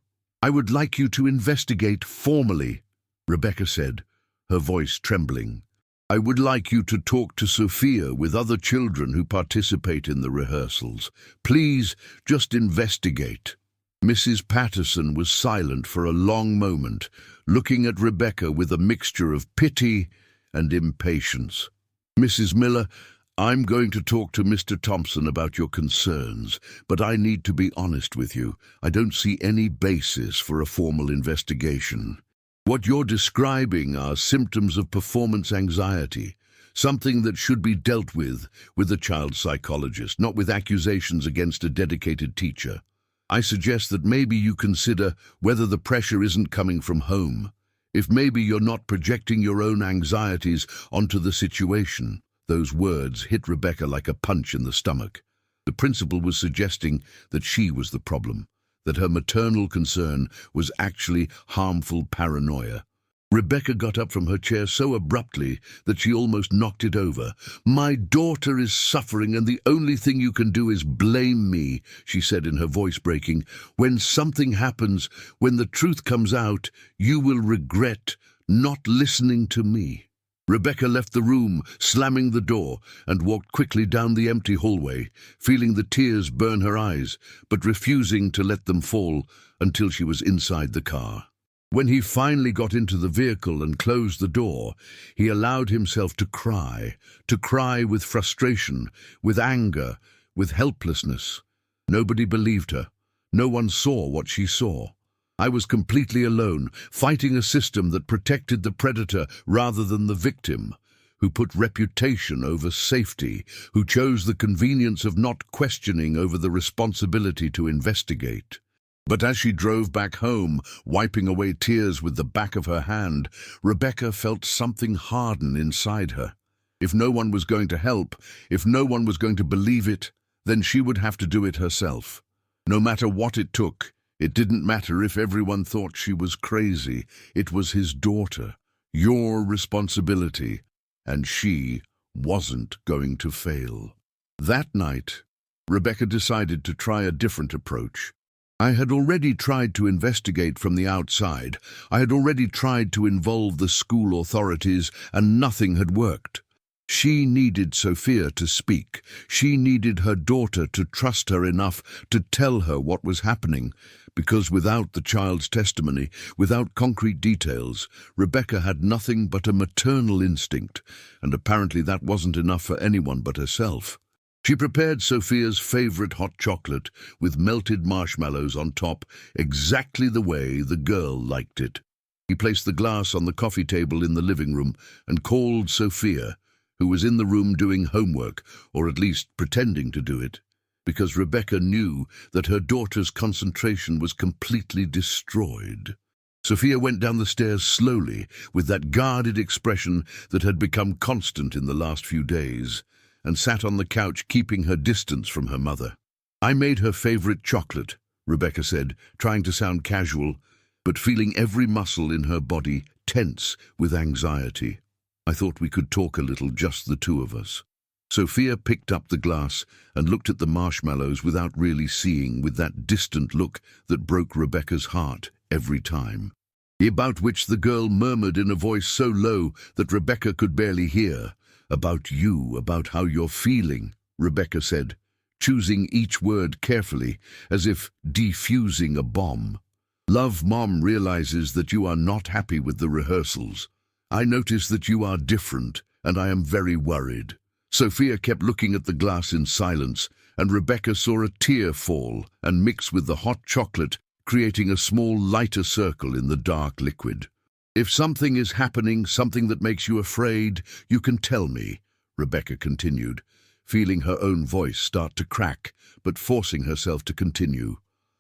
"I would like you to investigate formally," Rebecca said, her voice trembling. "I would like you to talk to Sophia with other children who participate in the rehearsals. Please, just investigate." Mrs. Patterson was silent for a long moment, looking at Rebecca with a mixture of pity and impatience. "Mrs. Miller, I'm going to talk to Mr. Thompson about your concerns, but I need to be honest with you. I don't see any basis for a formal investigation. What you're describing are symptoms of performance anxiety, something that should be dealt with a child psychologist, not with accusations against a dedicated teacher. I suggest that maybe you consider whether the pressure isn't coming from home, if maybe you're not projecting your own anxieties onto the situation." Those words hit Rebecca like a punch in the stomach. The principal was suggesting that she was the problem, that her maternal concern was actually harmful paranoia. Rebecca got up from her chair so abruptly that she almost knocked it over. "My daughter is suffering, and the only thing you can do is blame me," she said in her voice breaking. "When something happens, when the truth comes out, you will regret not listening to me." Rebecca left the room, slamming the door, and walked quickly down the empty hallway, feeling the tears burn her eyes, but refusing to let them fall until she was inside the car. When he finally got into the vehicle and closed the door, he allowed himself to cry with frustration, with anger, with helplessness. Nobody believed her. No one saw what she saw. I was completely alone, fighting a system that protected the predator rather than the victim, who put reputation over safety, who chose the convenience of not questioning over the responsibility to investigate. But as she drove back home, wiping away tears with the back of her hand, Rebecca felt something harden inside her. If no one was going to help, if no one was going to believe it, then she would have to do it herself. No matter what it took, it didn't matter if everyone thought she was crazy. It was his daughter, your responsibility, and she wasn't going to fail. That night, Rebecca decided to try a different approach. I had already tried to investigate from the outside. I had already tried to involve the school authorities, and nothing had worked. She needed Sophia to speak. She needed her daughter to trust her enough to tell her what was happening, because without the child's testimony, without concrete details, Rebecca had nothing but a maternal instinct, and apparently that wasn't enough for anyone but herself. She prepared Sophia's favorite hot chocolate with melted marshmallows on top, exactly the way the girl liked it. He placed the glass on the coffee table in the living room and called Sophia, who was in the room doing homework, or at least pretending to do it, because Rebecca knew that her daughter's concentration was completely destroyed. Sophia went down the stairs slowly, with that guarded expression that had become constant in the last few days, and sat on the couch keeping her distance from her mother. "I made her favorite chocolate," Rebecca said, trying to sound casual, but feeling every muscle in her body tense with anxiety. I thought we could talk a little, just the two of us." Sophia picked up the glass and looked at the marshmallows without really seeing, with that distant look that broke Rebecca's heart every time. About which the girl murmured in a voice so low that Rebecca could barely hear. "About you, about how you're feeling," Rebecca said, choosing each word carefully, as if defusing a bomb. "Love, Mom realizes that you are not happy with the rehearsals. I notice that you are different, and I am very worried." Sophia kept looking at the glass in silence, and Rebecca saw a tear fall and mix with the hot chocolate, creating a small lighter circle in the dark liquid. "If something is happening, something that makes you afraid, you can tell me," Rebecca continued, feeling her own voice start to crack, but forcing herself to continue.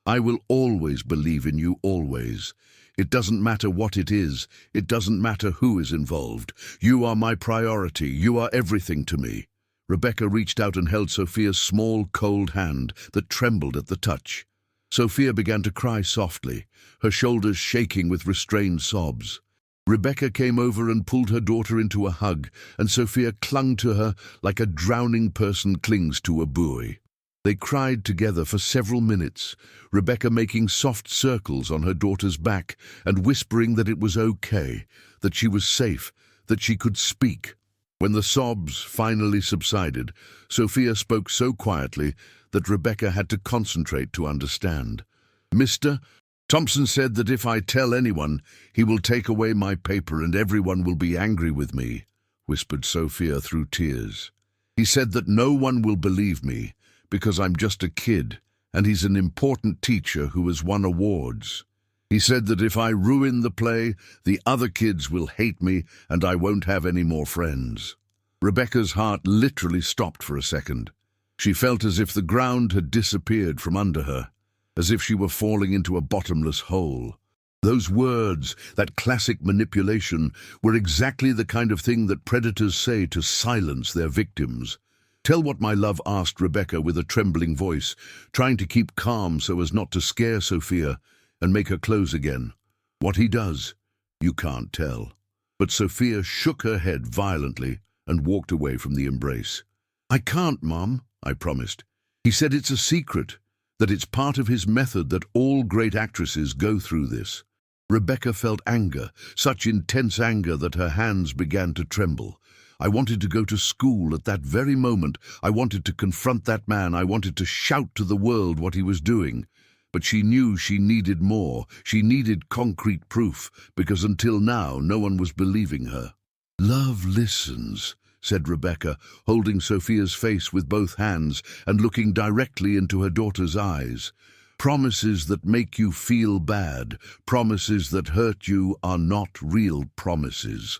"I will always believe in you, always. It doesn't matter what it is. It doesn't matter who is involved. You are my priority. You are everything to me." Rebecca reached out and held Sophia's small, cold hand that trembled at the touch. Sophia began to cry softly, her shoulders shaking with restrained sobs. Rebecca came over and pulled her daughter into a hug, and Sophia clung to her like a drowning person clings to a buoy. They cried together for several minutes, Rebecca making soft circles on her daughter's back and whispering that it was okay, that she was safe, that she could speak. When the sobs finally subsided, Sophia spoke so quietly that Rebecca had to concentrate to understand. "Mr. Thompson said that if I tell anyone, he will take away my paper and everyone will be angry with me," whispered Sophia through tears. "He said that no one will believe me, because I'm just a kid, and he's an important teacher who has won awards. He said that if I ruin the play, the other kids will hate me and I won't have any more friends." Rebecca's heart literally stopped for a second. She felt as if the ground had disappeared from under her, as if she were falling into a bottomless hole. Those words, that classic manipulation, were exactly the kind of thing that predators say to silence their victims. "Tell what my love," asked Rebecca with a trembling voice, trying to keep calm so as not to scare Sophia and make her close again. "What he does, you can't tell." But Sophia shook her head violently and walked away from the embrace. "I can't, Mom," I promised. "He said it's a secret, that it's part of his method, that all great actresses go through this." Rebecca felt anger, such intense anger that her hands began to tremble. I wanted to go to school at that very moment. I wanted to confront that man. I wanted to shout to the world what he was doing. But she knew she needed more. She needed concrete proof, because until now no one was believing her. "Love listens," said Rebecca, holding Sophia's face with both hands and looking directly into her daughter's eyes. "Promises that make you feel bad, promises that hurt you, are not real promises.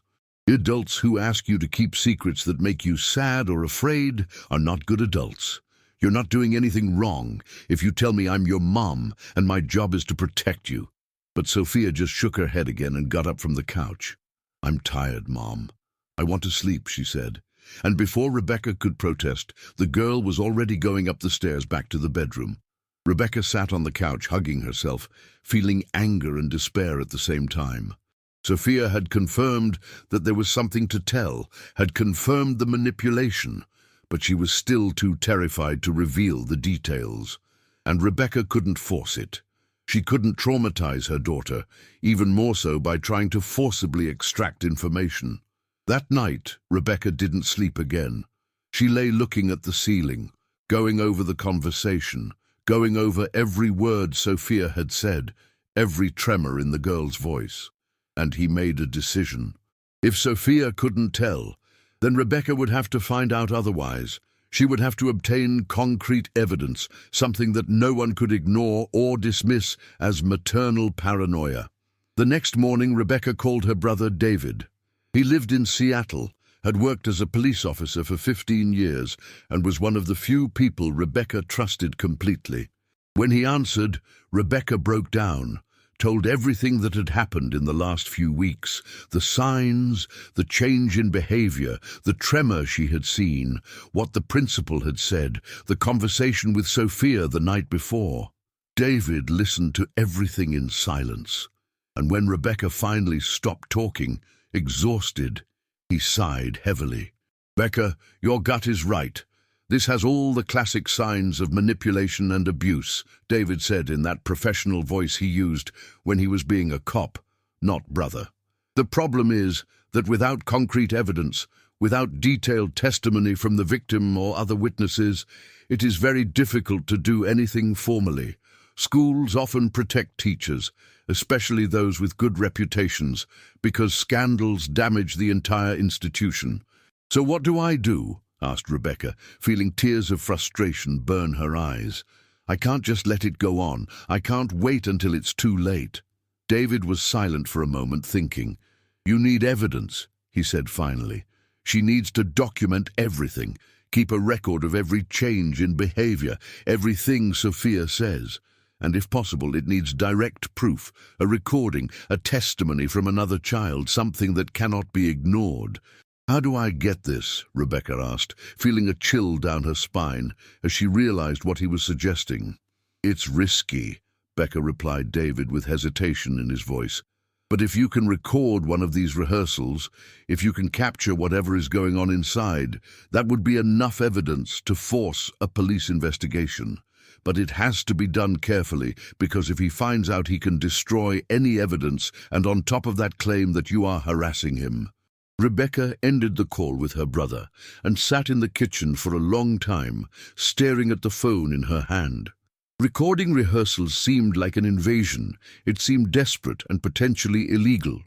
Adults who ask you to keep secrets that make you sad or afraid are not good adults. You're not doing anything wrong if you tell me I'm your mom and my job is to protect you." But Sophia just shook her head again and got up from the couch. "I'm tired, Mom. I want to sleep," she said. And before Rebecca could protest, the girl was already going up the stairs back to the bedroom. Rebecca sat on the couch, hugging herself, feeling anger and despair at the same time. Sophia had confirmed that there was something to tell, had confirmed the manipulation, but she was still too terrified to reveal the details. And Rebecca couldn't force it. She couldn't traumatize her daughter, even more so by trying to forcibly extract information. That night, Rebecca didn't sleep again. She lay looking at the ceiling, going over the conversation, going over every word Sophia had said, every tremor in the girl's voice. And he made a decision. If Sophia couldn't tell, then Rebecca would have to find out otherwise. She would have to obtain concrete evidence, something that no one could ignore or dismiss as maternal paranoia. The next morning, Rebecca called her brother David. He lived in Seattle, had worked as a police officer for 15 years, and was one of the few people Rebecca trusted completely. When he answered, Rebecca broke down, told everything that had happened in the last few weeks, the signs, the change in behavior, the tremor she had seen, what the principal had said, the conversation with Sophia the night before. David listened to everything in silence, and when Rebecca finally stopped talking, exhausted, He sighed heavily. Rebecca, your gut is right. This has all the classic signs of manipulation and abuse, David said in that professional voice he used when he was being a cop, not brother. The problem is that without concrete evidence, without detailed testimony from the victim or other witnesses, it is very difficult to do anything formally. Schools often protect teachers, especially those with good reputations, because scandals damage the entire institution. So what do I do? Asked Rebecca, feeling tears of frustration burn her eyes. I can't just let it go on. I can't wait until it's too late. David was silent for a moment, thinking. You need evidence, he said finally. She needs to document everything, keep a record of every change in behavior, everything Sophia says. And if possible, it needs direct proof, a recording, a testimony from another child, something that cannot be ignored. How do I get this? Rebecca asked, feeling a chill down her spine as she realized what he was suggesting. It's risky, Becca replied David with hesitation in his voice. But if you can record one of these rehearsals, if you can capture whatever is going on inside, that would be enough evidence to force a police investigation. But it has to be done carefully, because if he finds out, he can destroy any evidence, and on top of that, claim that you are harassing him. Rebecca ended the call with her brother and sat in the kitchen for a long time, staring at the phone in her hand. Recording rehearsals seemed like an invasion. It seemed desperate and potentially illegal.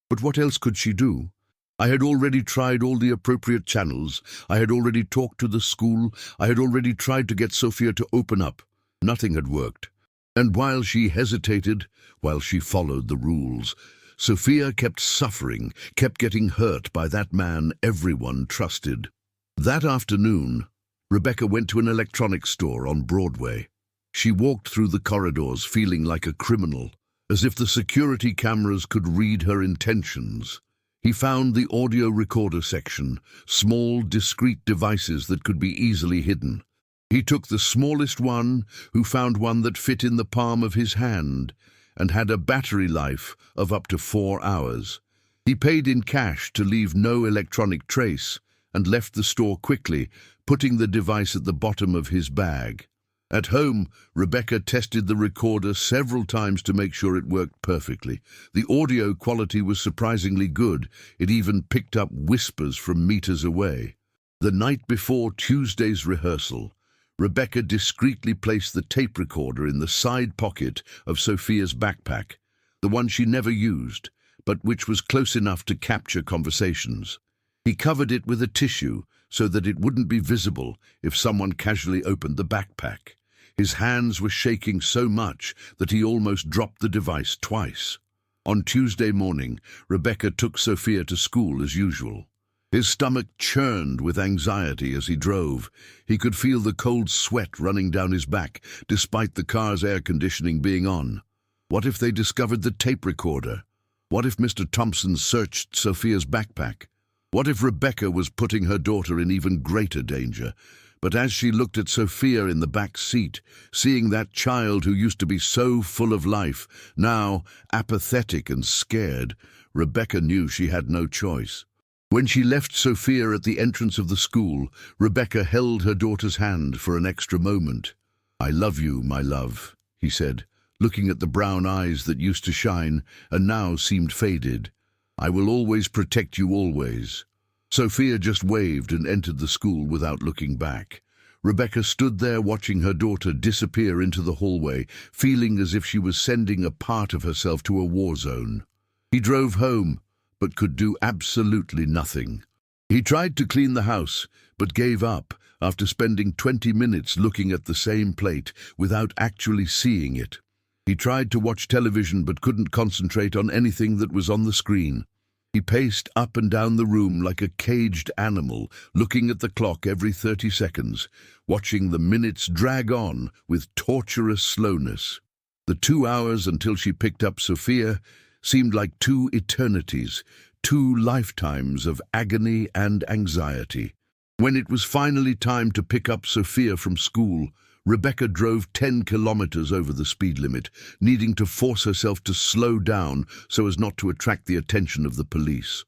But what else could she do? I had already tried all the appropriate channels. I had already talked to the school. I had already tried to get Sophia to open up. Nothing had worked. And while she hesitated, while she followed the rules, Sophia kept suffering, kept getting hurt by that man everyone trusted. That afternoon, Rebecca went to an electronics store on Broadway. She walked through the corridors feeling like a criminal, as if the security cameras could read her intentions. He found the audio recorder section, small, discreet devices that could be easily hidden. He took the smallest one, who found one that fit in the palm of his hand, and had a battery life of up to 4 hours. He paid in cash to leave no electronic trace, and left the store quickly, putting the device at the bottom of his bag. At home, Rebecca tested the recorder several times to make sure it worked perfectly. The audio quality was surprisingly good. It even picked up whispers from meters away. The night before Tuesday's rehearsal, Rebecca discreetly placed the tape recorder in the side pocket of Sophia's backpack, the one she never used, but which was close enough to capture conversations. He covered it with a tissue so that it wouldn't be visible if someone casually opened the backpack. His hands were shaking so much that he almost dropped the device twice. On Tuesday morning, Rebecca took Sophia to school as usual. His stomach churned with anxiety as he drove. He could feel the cold sweat running down his back, despite the car's air conditioning being on. What if they discovered the tape recorder? What if Mr. Thompson searched Sophia's backpack? What if Rebecca was putting her daughter in even greater danger? But as she looked at Sophia in the back seat, seeing that child who used to be so full of life, now apathetic and scared, Rebecca knew she had no choice. When she left Sophia at the entrance of the school, Rebecca held her daughter's hand for an extra moment. "I love you, my love," he said, looking at the brown eyes that used to shine and now seemed faded. "I will always protect you, always." Sophia just waved and entered the school without looking back. Rebecca stood there watching her daughter disappear into the hallway, feeling as if she was sending a part of herself to a war zone. He drove home, but could do absolutely nothing. He tried to clean the house, but gave up after spending 20 minutes looking at the same plate without actually seeing it. He tried to watch television but couldn't concentrate on anything that was on the screen. He paced up and down the room like a caged animal, looking at the clock every 30 seconds, watching the minutes drag on with torturous slowness. The 2 hours until she picked up Sophia seemed like 2 eternities, 2 lifetimes of agony and anxiety. When it was finally time to pick up Sophia from school, Rebecca drove 10 kilometers over the speed limit, needing to force herself to slow down so as not to attract the attention of the police.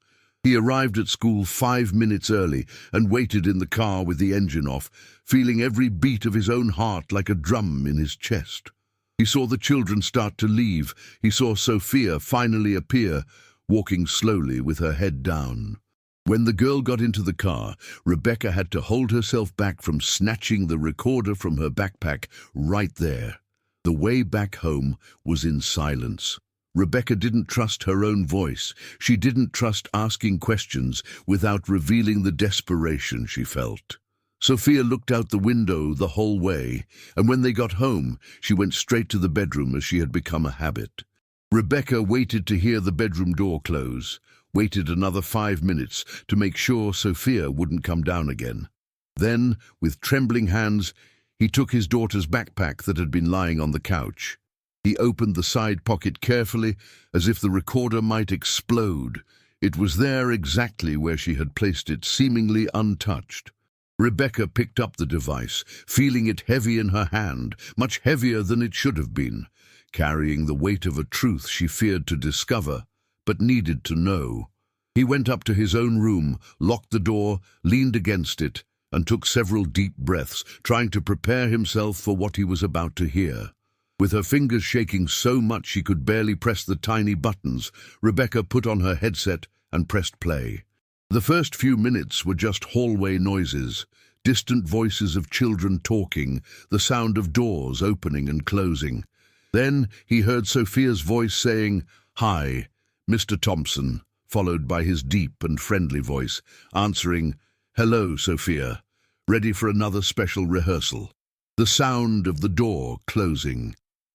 He arrived at school 5 minutes early and waited in the car with the engine off, feeling every beat of his own heart like a drum in his chest. He saw the children start to leave. He saw Sophia finally appear, walking slowly with her head down. When the girl got into the car, Rebecca had to hold herself back from snatching the recorder from her backpack right there. The way back home was in silence. Rebecca didn't trust her own voice. She didn't trust asking questions without revealing the desperation she felt. Sophia looked out the window the whole way, and when they got home, she went straight to the bedroom as she had become a habit. Rebecca waited to hear the bedroom door close, waited another 5 minutes to make sure Sophia wouldn't come down again. Then, with trembling hands, he took his daughter's backpack that had been lying on the couch. He opened the side pocket carefully, as if the recorder might explode. It was there exactly where she had placed it, seemingly untouched. Rebecca picked up the device, feeling it heavy in her hand, much heavier than it should have been, carrying the weight of a truth she feared to discover, but needed to know. He went up to his own room, locked the door, leaned against it, and took several deep breaths, trying to prepare himself for what he was about to hear. With her fingers shaking so much she could barely press the tiny buttons, Rebecca put on her headset and pressed play. The first few minutes were just hallway noises, distant voices of children talking, the sound of doors opening and closing. Then he heard Sophia's voice saying, "Hi, Mr. Thompson," followed by his deep and friendly voice, answering, "Hello, Sophia. Ready for another special rehearsal?" The sound of the door closing,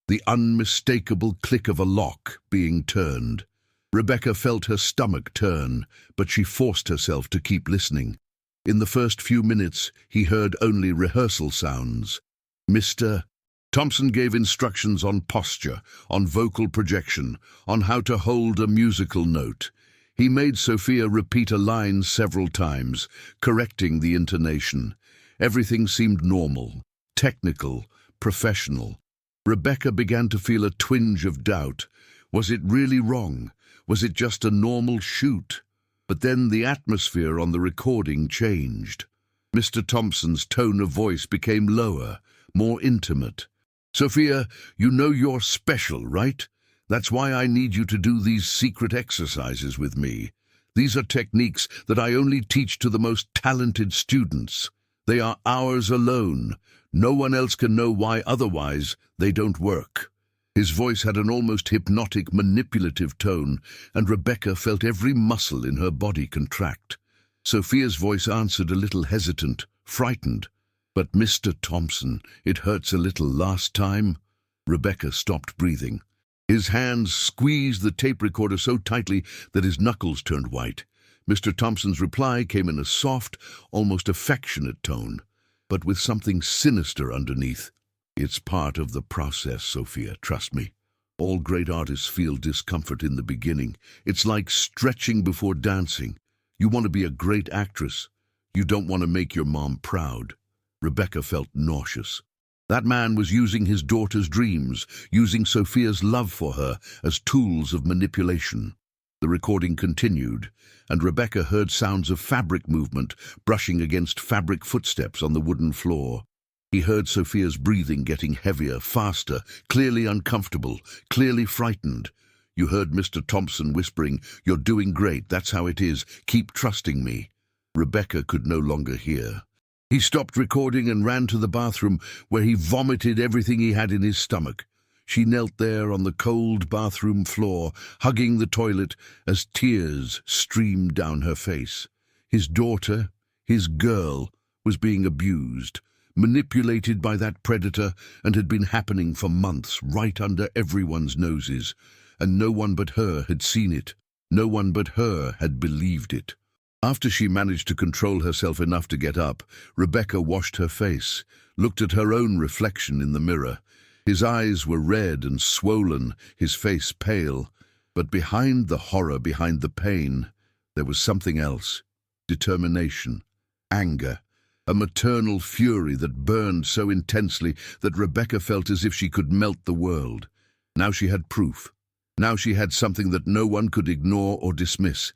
the unmistakable click of a lock being turned. Rebecca felt her stomach turn, but she forced herself to keep listening. In the first few minutes, he heard only rehearsal sounds. Mr. Thompson gave instructions on posture, on vocal projection, on how to hold a musical note. He made Sophia repeat a line several times, correcting the intonation. Everything seemed normal, technical, professional. Rebecca began to feel a twinge of doubt. Was it really wrong? Was it just a normal shoot? But then the atmosphere on the recording changed. Mr. Thompson's tone of voice became lower, more intimate. "Sophia, you know you're special, right? That's why I need you to do these secret exercises with me. These are techniques that I only teach to the most talented students. They are ours alone. No one else can know why otherwise they don't work." His voice had an almost hypnotic, manipulative tone, and Rebecca felt every muscle in her body contract. Sophia's voice answered a little hesitant, frightened. "But Mr. Thompson, it hurts a little last time." Rebecca stopped breathing. His hands squeezed the tape recorder so tightly that his knuckles turned white. Mr. Thompson's reply came in a soft, almost affectionate tone, but with something sinister underneath. "It's part of the process, Sophia, trust me. All great artists feel discomfort in the beginning. It's like stretching before dancing. You want to be a great actress. You don't want to make your mom proud." Rebecca felt nauseous. That man was using his daughter's dreams, using Sophia's love for her as tools of manipulation. The recording continued, and Rebecca heard sounds of fabric movement brushing against fabric footsteps on the wooden floor. He heard Sophia's breathing getting heavier, faster, clearly uncomfortable, clearly frightened. You heard Mr. Thompson whispering, "You're doing great, that's how it is, keep trusting me." Rebecca could no longer hear. He stopped recording and ran to the bathroom, where he vomited everything he had in his stomach. She knelt there on the cold bathroom floor, hugging the toilet as tears streamed down her face. His daughter, his girl, was being abused, manipulated by that predator, and had been happening for months, right under everyone's noses. And no one but her had seen it. No one but her had believed it. After she managed to control herself enough to get up, Rebecca washed her face, looked at her own reflection in the mirror. His eyes were red and swollen, his face pale. But behind the horror, behind the pain, there was something else. Determination, anger, a maternal fury that burned so intensely that Rebecca felt as if she could melt the world. Now she had proof. Now she had something that no one could ignore or dismiss.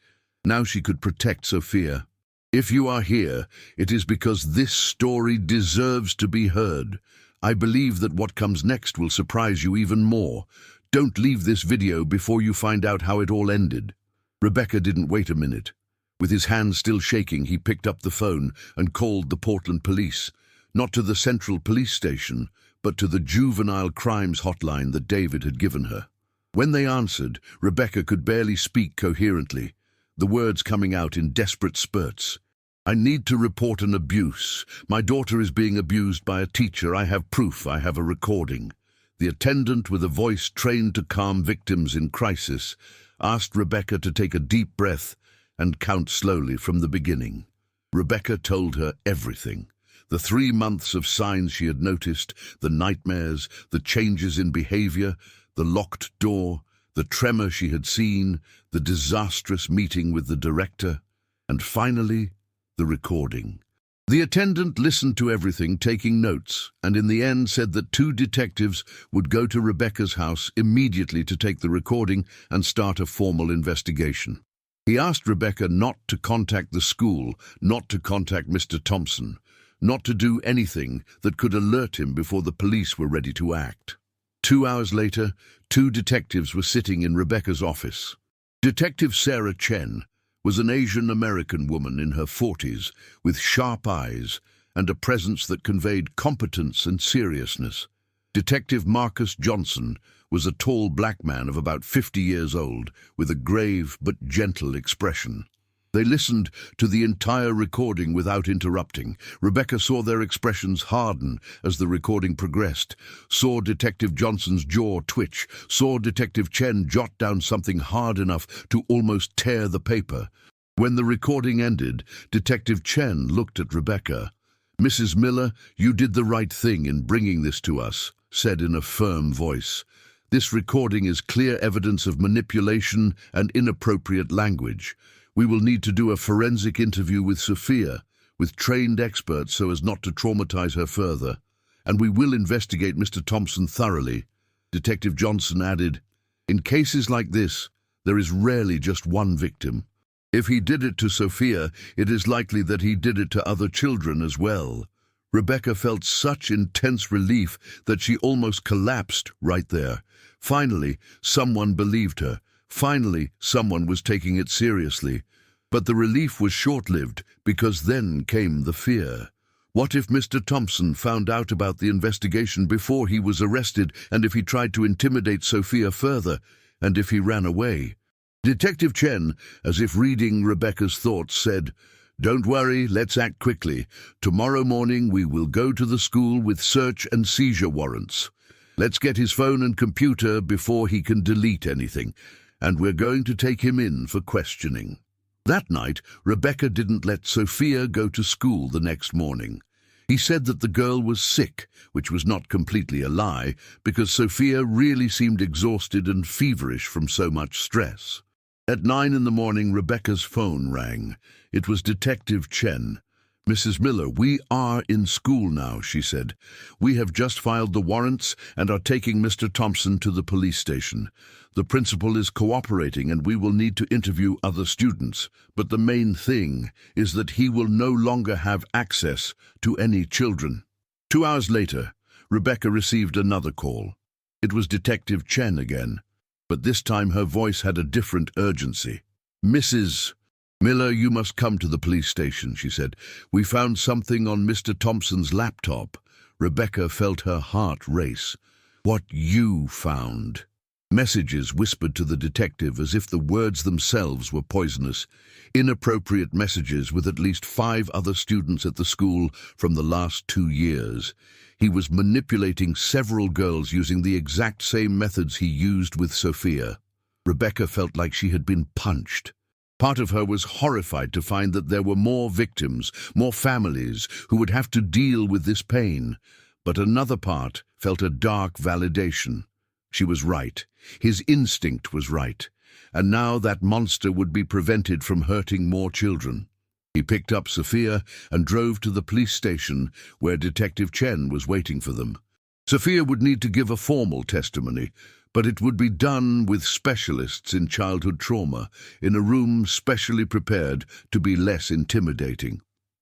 Now she could protect Sophia. If you are here, it is because this story deserves to be heard. I believe that what comes next will surprise you even more. Don't leave this video before you find out how it all ended. Rebecca didn't wait a minute. With his hands still shaking, he picked up the phone and called the Portland police. Not to the central police station, but to the juvenile crimes hotline that David had given her. When they answered, Rebecca could barely speak coherently, the words coming out in desperate spurts. I need to report an abuse. My daughter is being abused by a teacher. I have proof. I have a recording. The attendant, with a voice trained to calm victims in crisis, asked Rebecca to take a deep breath and count slowly from the beginning. Rebecca told her everything. The 3 months of signs she had noticed, the nightmares, the changes in behavior, the locked door, the tremor she had seen, the disastrous meeting with the director, and finally, the recording. The attendant listened to everything, taking notes, and in the end said that 2 detectives would go to Rebecca's house immediately to take the recording and start a formal investigation. He asked Rebecca not to contact the school, not to contact Mr. Thompson, not to do anything that could alert him before the police were ready to act. 2 hours later, 2 detectives were sitting in Rebecca's office. Detective Sarah Chen was an Asian-American woman in her 40s with sharp eyes and a presence that conveyed competence and seriousness. Detective Marcus Johnson was a tall black man of about 50 years old with a grave but gentle expression. They listened to the entire recording without interrupting. Rebecca saw their expressions harden as the recording progressed, saw Detective Johnson's jaw twitch, saw Detective Chen jot down something hard enough to almost tear the paper. When the recording ended, Detective Chen looked at Rebecca. "Mrs. Miller, you did the right thing in bringing this to us," said in a firm voice. "This recording is clear evidence of manipulation and inappropriate language. We will need to do a forensic interview with Sophia, with trained experts so as not to traumatize her further. And we will investigate Mr. Thompson thoroughly." Detective Johnson added, "In cases like this, there is rarely just one victim. If he did it to Sophia, it is likely that he did it to other children as well." Rebecca felt such intense relief that she almost collapsed right there. Finally, someone believed her. Finally, someone was taking it seriously. But the relief was short-lived, because then came the fear. What if Mr. Thompson found out about the investigation before he was arrested, and if he tried to intimidate Sophia further, and if he ran away? Detective Chen, as if reading Rebecca's thoughts, said, "Don't worry, let's act quickly. Tomorrow morning we will go to the school with search and seizure warrants. Let's get his phone and computer before he can delete anything, and we're going to take him in for questioning." That night, Rebecca didn't let Sophia go to school the next morning. He said that the girl was sick, which was not completely a lie, because Sophia really seemed exhausted and feverish from so much stress. At 9 in the morning, Rebecca's phone rang. It was Detective Chen. "Mrs. Miller, we are in school now," she said. "We have just filed the warrants and are taking Mr. Thompson to the police station. The principal is cooperating and we will need to interview other students, but the main thing is that he will no longer have access to any children." 2 hours later, Rebecca received another call. It was Detective Chen again, but this time her voice had a different urgency. "Mrs. Miller, you must come to the police station," she said. "We found something on Mr. Thompson's laptop." Rebecca felt her heart race. "What you found?" Messages whispered to the detective as if the words themselves were poisonous. Inappropriate messages with at least 5 other students at the school from the last 2 years. He was manipulating several girls using the exact same methods he used with Sophia. Rebecca felt like she had been punched. Part of her was horrified to find that there were more victims, more families who would have to deal with this pain. But another part felt a dark validation. She was right. His instinct was right. And now that monster would be prevented from hurting more children. He picked up Sophia and drove to the police station where Detective Chen was waiting for them. Sophia would need to give a formal testimony, but it would be done with specialists in childhood trauma, in a room specially prepared to be less intimidating.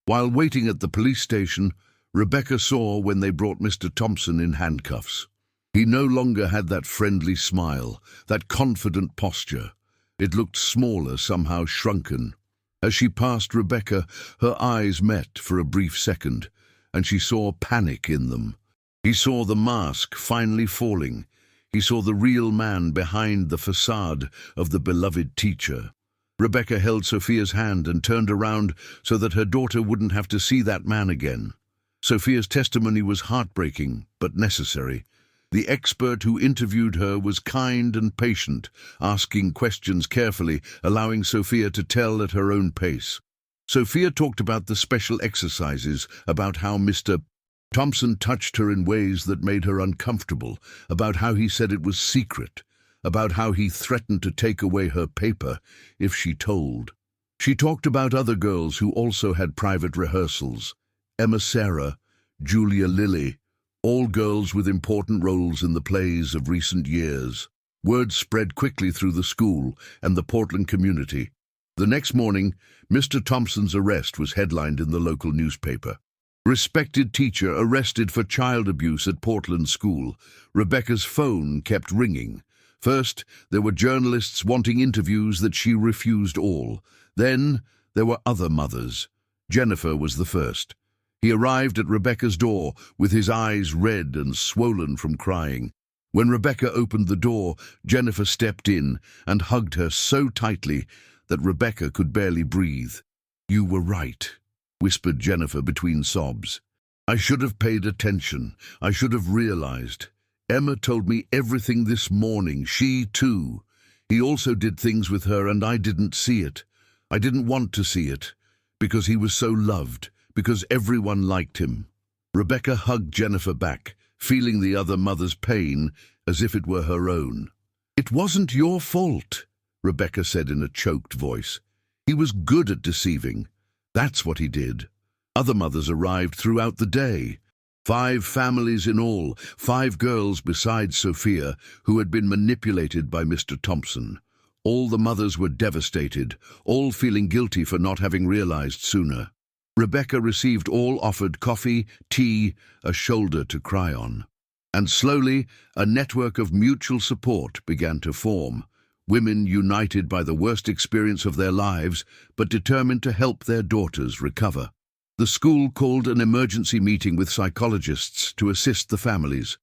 While waiting at the police station, Rebecca saw when they brought Mr. Thompson in handcuffs. He no longer had that friendly smile, that confident posture. It looked smaller, somehow shrunken. As she passed Rebecca, her eyes met for a brief second, and she saw panic in them. He saw the mask finally falling. He saw the real man behind the facade of the beloved teacher. Rebecca held Sophia's hand and turned around so that her daughter wouldn't have to see that man again. Sophia's testimony was heartbreaking, but necessary. The expert who interviewed her was kind and patient, asking questions carefully, allowing Sophia to tell at her own pace. Sophia talked about the special exercises, about how Mr. Thompson touched her in ways that made her uncomfortable, about how he said it was secret, about how he threatened to take away her paper if she told. She talked about other girls who also had private rehearsals. Emma Sarah, Julia Lilly, all girls with important roles in the plays of recent years. Word spread quickly through the school and the Portland community. The next morning, Mr. Thompson's arrest was headlined in the local newspaper. Respected teacher arrested for child abuse at Portland School. Rebecca's phone kept ringing. First, there were journalists wanting interviews that she refused all. Then, there were other mothers. Jennifer was the first. He arrived at Rebecca's door with his eyes red and swollen from crying. When Rebecca opened the door, Jennifer stepped in and hugged her so tightly that Rebecca could barely breathe. "You were right," whispered Jennifer between sobs. "I should have paid attention. I should have realized. Emma told me everything this morning. She, too. He also did things with her and I didn't see it. I didn't want to see it, because he was so loved, because everyone liked him." Rebecca hugged Jennifer back, feeling the other mother's pain as if it were her own. "It wasn't your fault," Rebecca said in a choked voice. "He was good at deceiving. That's what he did." Other mothers arrived throughout the day. 5 families in all, 5 girls besides Sophia, who had been manipulated by Mr. Thompson. All the mothers were devastated, all feeling guilty for not having realized sooner. Rebecca received all offered coffee, tea, a shoulder to cry on. And slowly, a network of mutual support began to form. Women united by the worst experience of their lives, but determined to help their daughters recover. The school called an emergency meeting with psychologists to assist the families.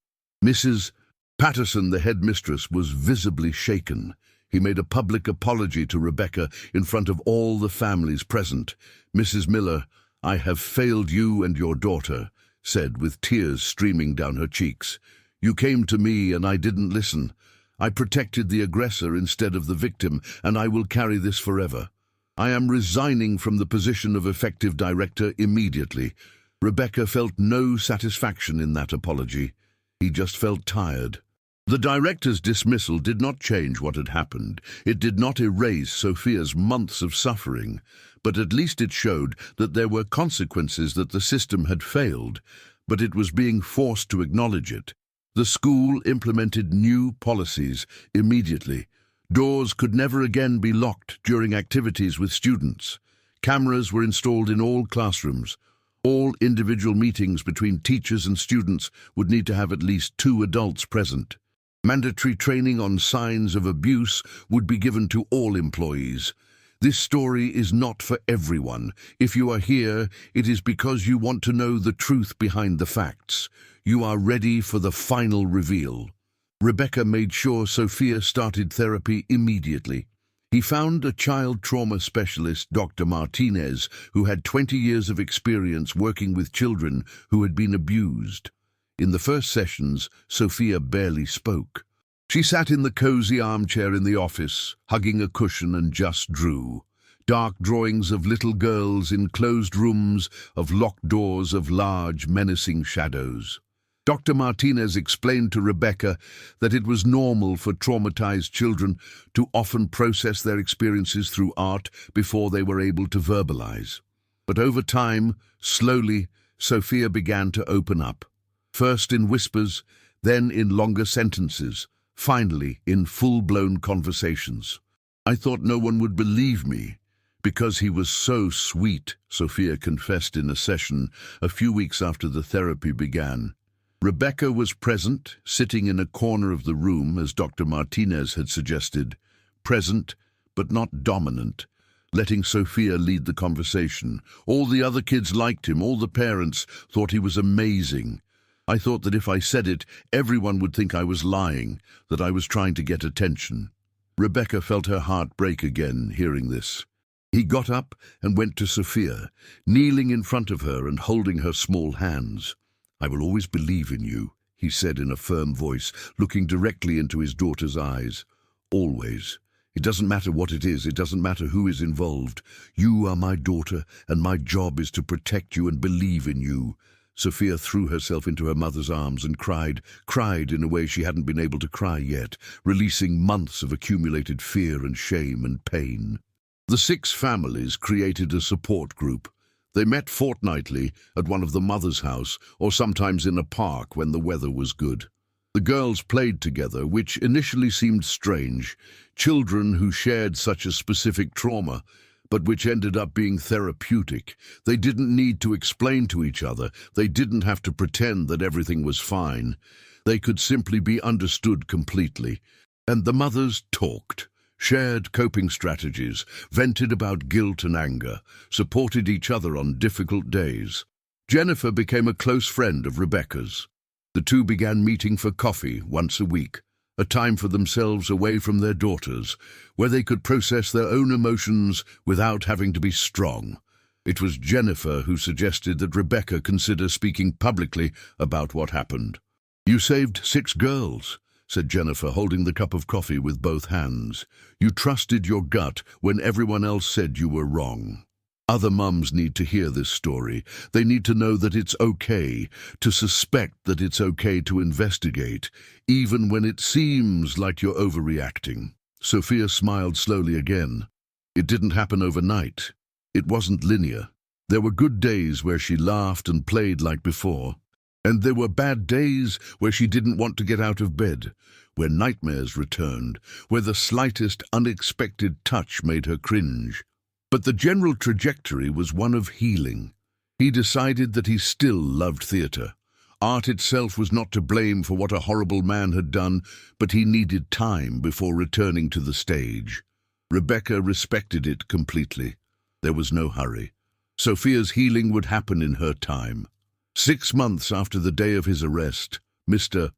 Mrs. Patterson, the headmistress, was visibly shaken. He made a public apology to Rebecca in front of all the families present. "Mrs. Miller, I have failed you and your daughter," said with tears streaming down her cheeks. "You came to me and I didn't listen. I protected the aggressor instead of the victim, and I will carry this forever. I am resigning from the position of effective director immediately." Rebecca felt no satisfaction in that apology. He just felt tired. The director's dismissal did not change what had happened. It did not erase Sophia's months of suffering, but at least it showed that there were consequences, that the system had failed, but it was being forced to acknowledge it. The school implemented new policies immediately. Doors could never again be locked during activities with students. Cameras were installed in all classrooms. All individual meetings between teachers and students would need to have at least 2 adults present. Mandatory training on signs of abuse would be given to all employees. This story is not for everyone. If you are here, it is because you want to know the truth behind the facts. You are ready for the final reveal. Rebecca made sure Sophia started therapy immediately. He found a child trauma specialist, Dr. Martinez, who had 20 years of experience working with children who had been abused. In the first sessions, Sophia barely spoke. She sat in the cozy armchair in the office, hugging a cushion, and just drew. Dark drawings of little girls in closed rooms, of locked doors, of large, menacing shadows. Dr. Martinez explained to Rebecca that it was normal for traumatized children to often process their experiences through art before they were able to verbalize. But over time, slowly, Sophia began to open up. First in whispers, then in longer sentences, finally in full-blown conversations. I thought no one would believe me, because he was so sweet, Sophia confessed in a session a few weeks after the therapy began. Rebecca was present, sitting in a corner of the room, as Dr. Martinez had suggested, present but not dominant, letting Sophia lead the conversation. All the other kids liked him, all the parents thought he was amazing. I thought that if I said it, everyone would think I was lying, that I was trying to get attention. Rebecca felt her heart break again, hearing this. He got up and went to Sophia, kneeling in front of her and holding her small hands. "I will always believe in you," he said in a firm voice, looking directly into his daughter's eyes. "Always. It doesn't matter what it is, it doesn't matter who is involved. You are my daughter, and my job is to protect you and believe in you." Sophia threw herself into her mother's arms and cried in a way she hadn't been able to cry yet, releasing months of accumulated fear and shame and pain. The 6 families created a support group. They met fortnightly at one of the mother's house, or sometimes in a park when the weather was good. The girls played together, which initially seemed strange. Children who shared such a specific trauma, but which ended up being therapeutic. They didn't need to explain to each other. They didn't have to pretend that everything was fine. They could simply be understood completely. And the mothers talked, shared coping strategies, vented about guilt and anger, supported each other on difficult days. Jennifer became a close friend of Rebecca's. The two began meeting for coffee once a week, a time for themselves away from their daughters, where they could process their own emotions without having to be strong. It was Jennifer who suggested that Rebecca consider speaking publicly about what happened. "You saved 6 girls," said Jennifer, holding the cup of coffee with both hands. "You trusted your gut when everyone else said you were wrong." Other mums need to hear this story. They need to know that it's okay to suspect, that it's okay to investigate, even when it seems like you're overreacting. Sophia smiled slowly again. It didn't happen overnight. It wasn't linear. There were good days where she laughed and played like before, and there were bad days where she didn't want to get out of bed, where nightmares returned, where the slightest unexpected touch made her cringe. But the general trajectory was one of healing. He decided that he still loved theatre. Art itself was not to blame for what a horrible man had done, but he needed time before returning to the stage. Rebecca respected it completely. There was no hurry. Sophia's healing would happen in her time. 6 months after the day of his arrest, Mr.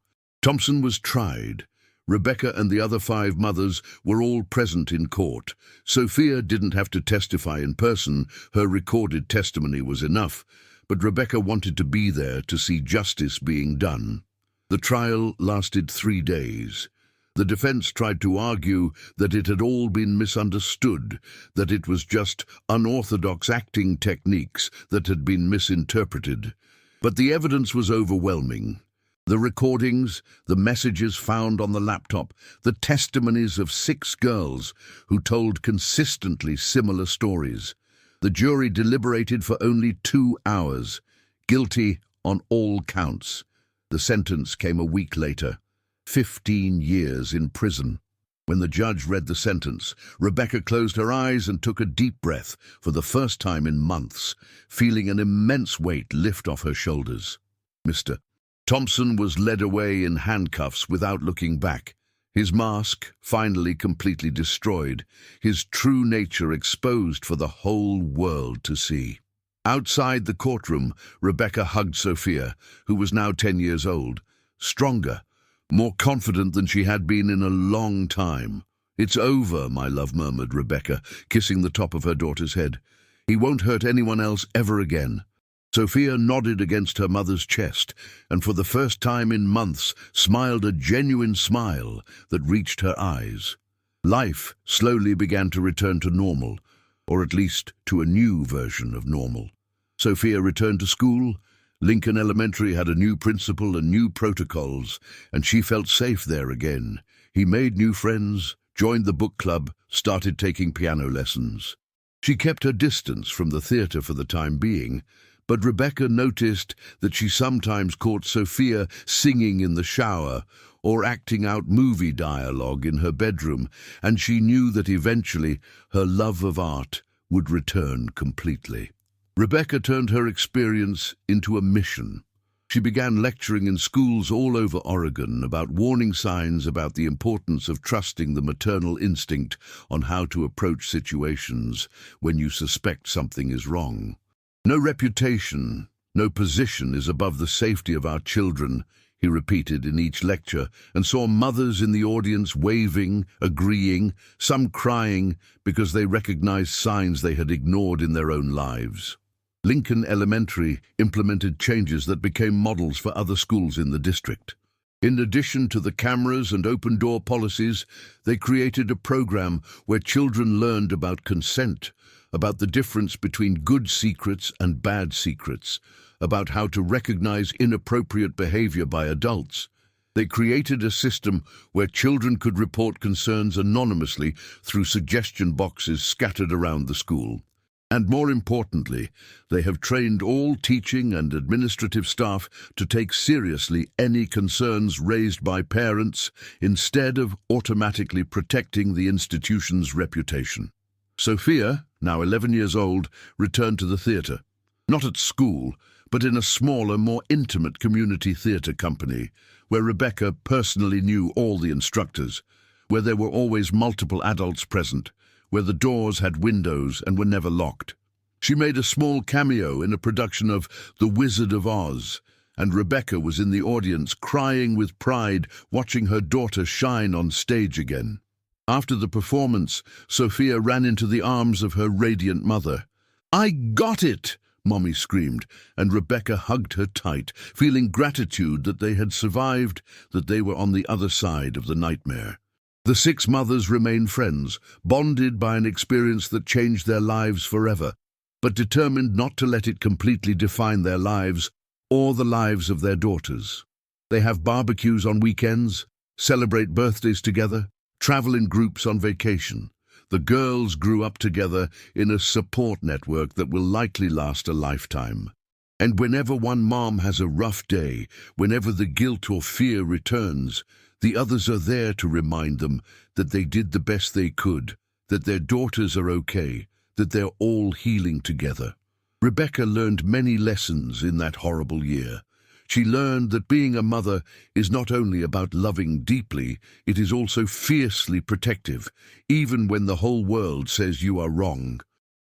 Thompson was tried. Rebecca and the other 5 mothers were all present in court. Sophia didn't have to testify in person. Her recorded testimony was enough, but Rebecca wanted to be there to see justice being done. The trial lasted 3 days. The defense tried to argue that it had all been misunderstood, that it was just unorthodox acting techniques that had been misinterpreted. But the evidence was overwhelming. The recordings, the messages found on the laptop, the testimonies of 6 girls who told consistently similar stories. The jury deliberated for only 2 hours, guilty on all counts. The sentence came a week later, 15 years in prison. When the judge read the sentence, Rebecca closed her eyes and took a deep breath for the first time in months, feeling an immense weight lift off her shoulders. Mr. Thompson was led away in handcuffs without looking back, his mask finally completely destroyed, his true nature exposed for the whole world to see. Outside the courtroom, Rebecca hugged Sophia, who was now 10 years old, stronger, more confident than she had been in a long time. "It's over, my love," murmured Rebecca, kissing the top of her daughter's head. "He won't hurt anyone else ever again." Sophia nodded against her mother's chest, and for the first time in months smiled a genuine smile that reached her eyes. Life slowly began to return to normal, or at least to a new version of normal. Sophia returned to school. Lincoln Elementary had a new principal and new protocols, and she felt safe there again. He made new friends, joined the book club, started taking piano lessons. She kept her distance from the theatre for the time being, but Rebecca noticed that she sometimes caught Sophia singing in the shower or acting out movie dialogue in her bedroom, and she knew that eventually her love of art would return completely. Rebecca turned her experience into a mission. She began lecturing in schools all over Oregon about warning signs about the importance of trusting the maternal instinct on how to approach situations when you suspect something is wrong. "No reputation, no position is above the safety of our children," he repeated in each lecture, and saw mothers in the audience waving, agreeing, some crying because they recognized signs they had ignored in their own lives. Lincoln Elementary implemented changes that became models for other schools in the district. In addition to the cameras and open-door policies, they created a program where children learned about consent, about the difference between good secrets and bad secrets, about how to recognize inappropriate behavior by adults. They created a system where children could report concerns anonymously through suggestion boxes scattered around the school. And more importantly, they have trained all teaching and administrative staff to take seriously any concerns raised by parents instead of automatically protecting the institution's reputation. Sophia, now 11 years old, returned to the theatre. Not at school, but in a smaller, more intimate community theatre company, where Rebecca personally knew all the instructors, where there were always multiple adults present, where the doors had windows and were never locked. She made a small cameo in a production of The Wizard of Oz, and Rebecca was in the audience crying with pride, watching her daughter shine on stage again. After the performance, Sophia ran into the arms of her radiant mother. "I got it!" Mommy screamed, and Rebecca hugged her tight, feeling gratitude that they had survived, that they were on the other side of the nightmare. The 6 mothers remained friends, bonded by an experience that changed their lives forever, but determined not to let it completely define their lives or the lives of their daughters. They have barbecues on weekends, celebrate birthdays together, travel in groups on vacation. The girls grew up together in a support network that will likely last a lifetime. And whenever one mom has a rough day, whenever the guilt or fear returns, the others are there to remind them that they did the best they could, that their daughters are okay, that they're all healing together. Rebecca learned many lessons in that horrible year. She learned that being a mother is not only about loving deeply, it is also fiercely protective, even when the whole world says you are wrong.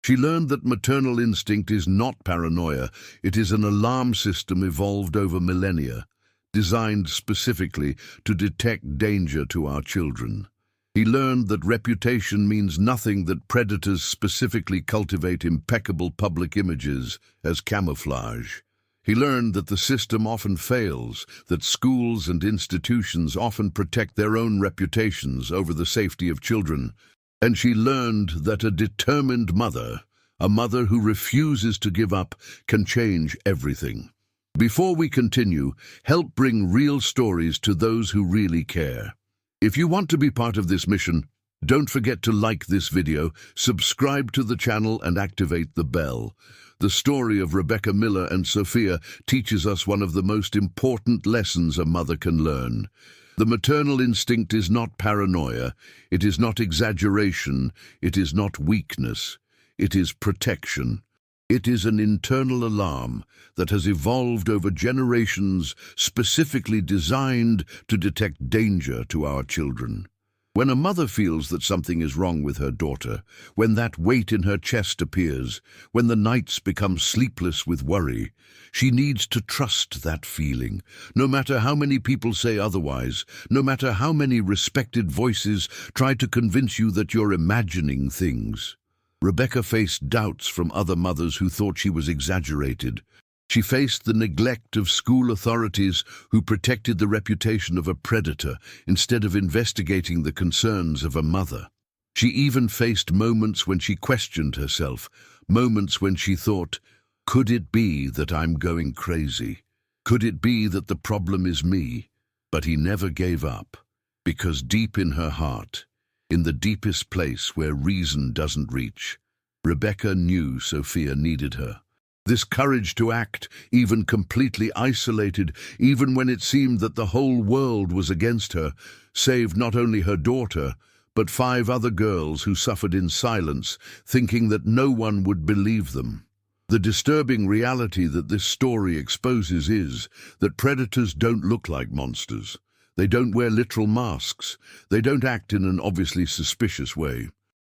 She learned that maternal instinct is not paranoia, it is an alarm system evolved over millennia, designed specifically to detect danger to our children. He learned that reputation means nothing, that predators specifically cultivate impeccable public images as camouflage. He learned that the system often fails, that schools and institutions often protect their own reputations over the safety of children. And she learned that a determined mother, a mother who refuses to give up, can change everything. Before we continue, help bring real stories to those who really care. If you want to be part of this mission, don't forget to like this video, subscribe to the channel and activate the bell. The story of Rebecca Miller and Sophia teaches us one of the most important lessons a mother can learn. The maternal instinct is not paranoia, it is not exaggeration, it is not weakness, it is protection. It is an internal alarm that has evolved over generations, specifically designed to detect danger to our children. When a mother feels that something is wrong with her daughter, when that weight in her chest appears, when the nights become sleepless with worry, she needs to trust that feeling, no matter how many people say otherwise, no matter how many respected voices try to convince you that you're imagining things. Rebecca faced doubts from other mothers who thought she was exaggerated. She faced the neglect of school authorities who protected the reputation of a predator instead of investigating the concerns of a mother. She even faced moments when she questioned herself, moments when she thought, could it be that I'm going crazy? Could it be that the problem is me? But he never gave up, because deep in her heart, in the deepest place where reason doesn't reach, Rebecca knew Sophia needed her. This courage to act, even completely isolated, even when it seemed that the whole world was against her, saved not only her daughter, but 5 other girls who suffered in silence, thinking that no one would believe them. The disturbing reality that this story exposes is that predators don't look like monsters. They don't wear literal masks. They don't act in an obviously suspicious way.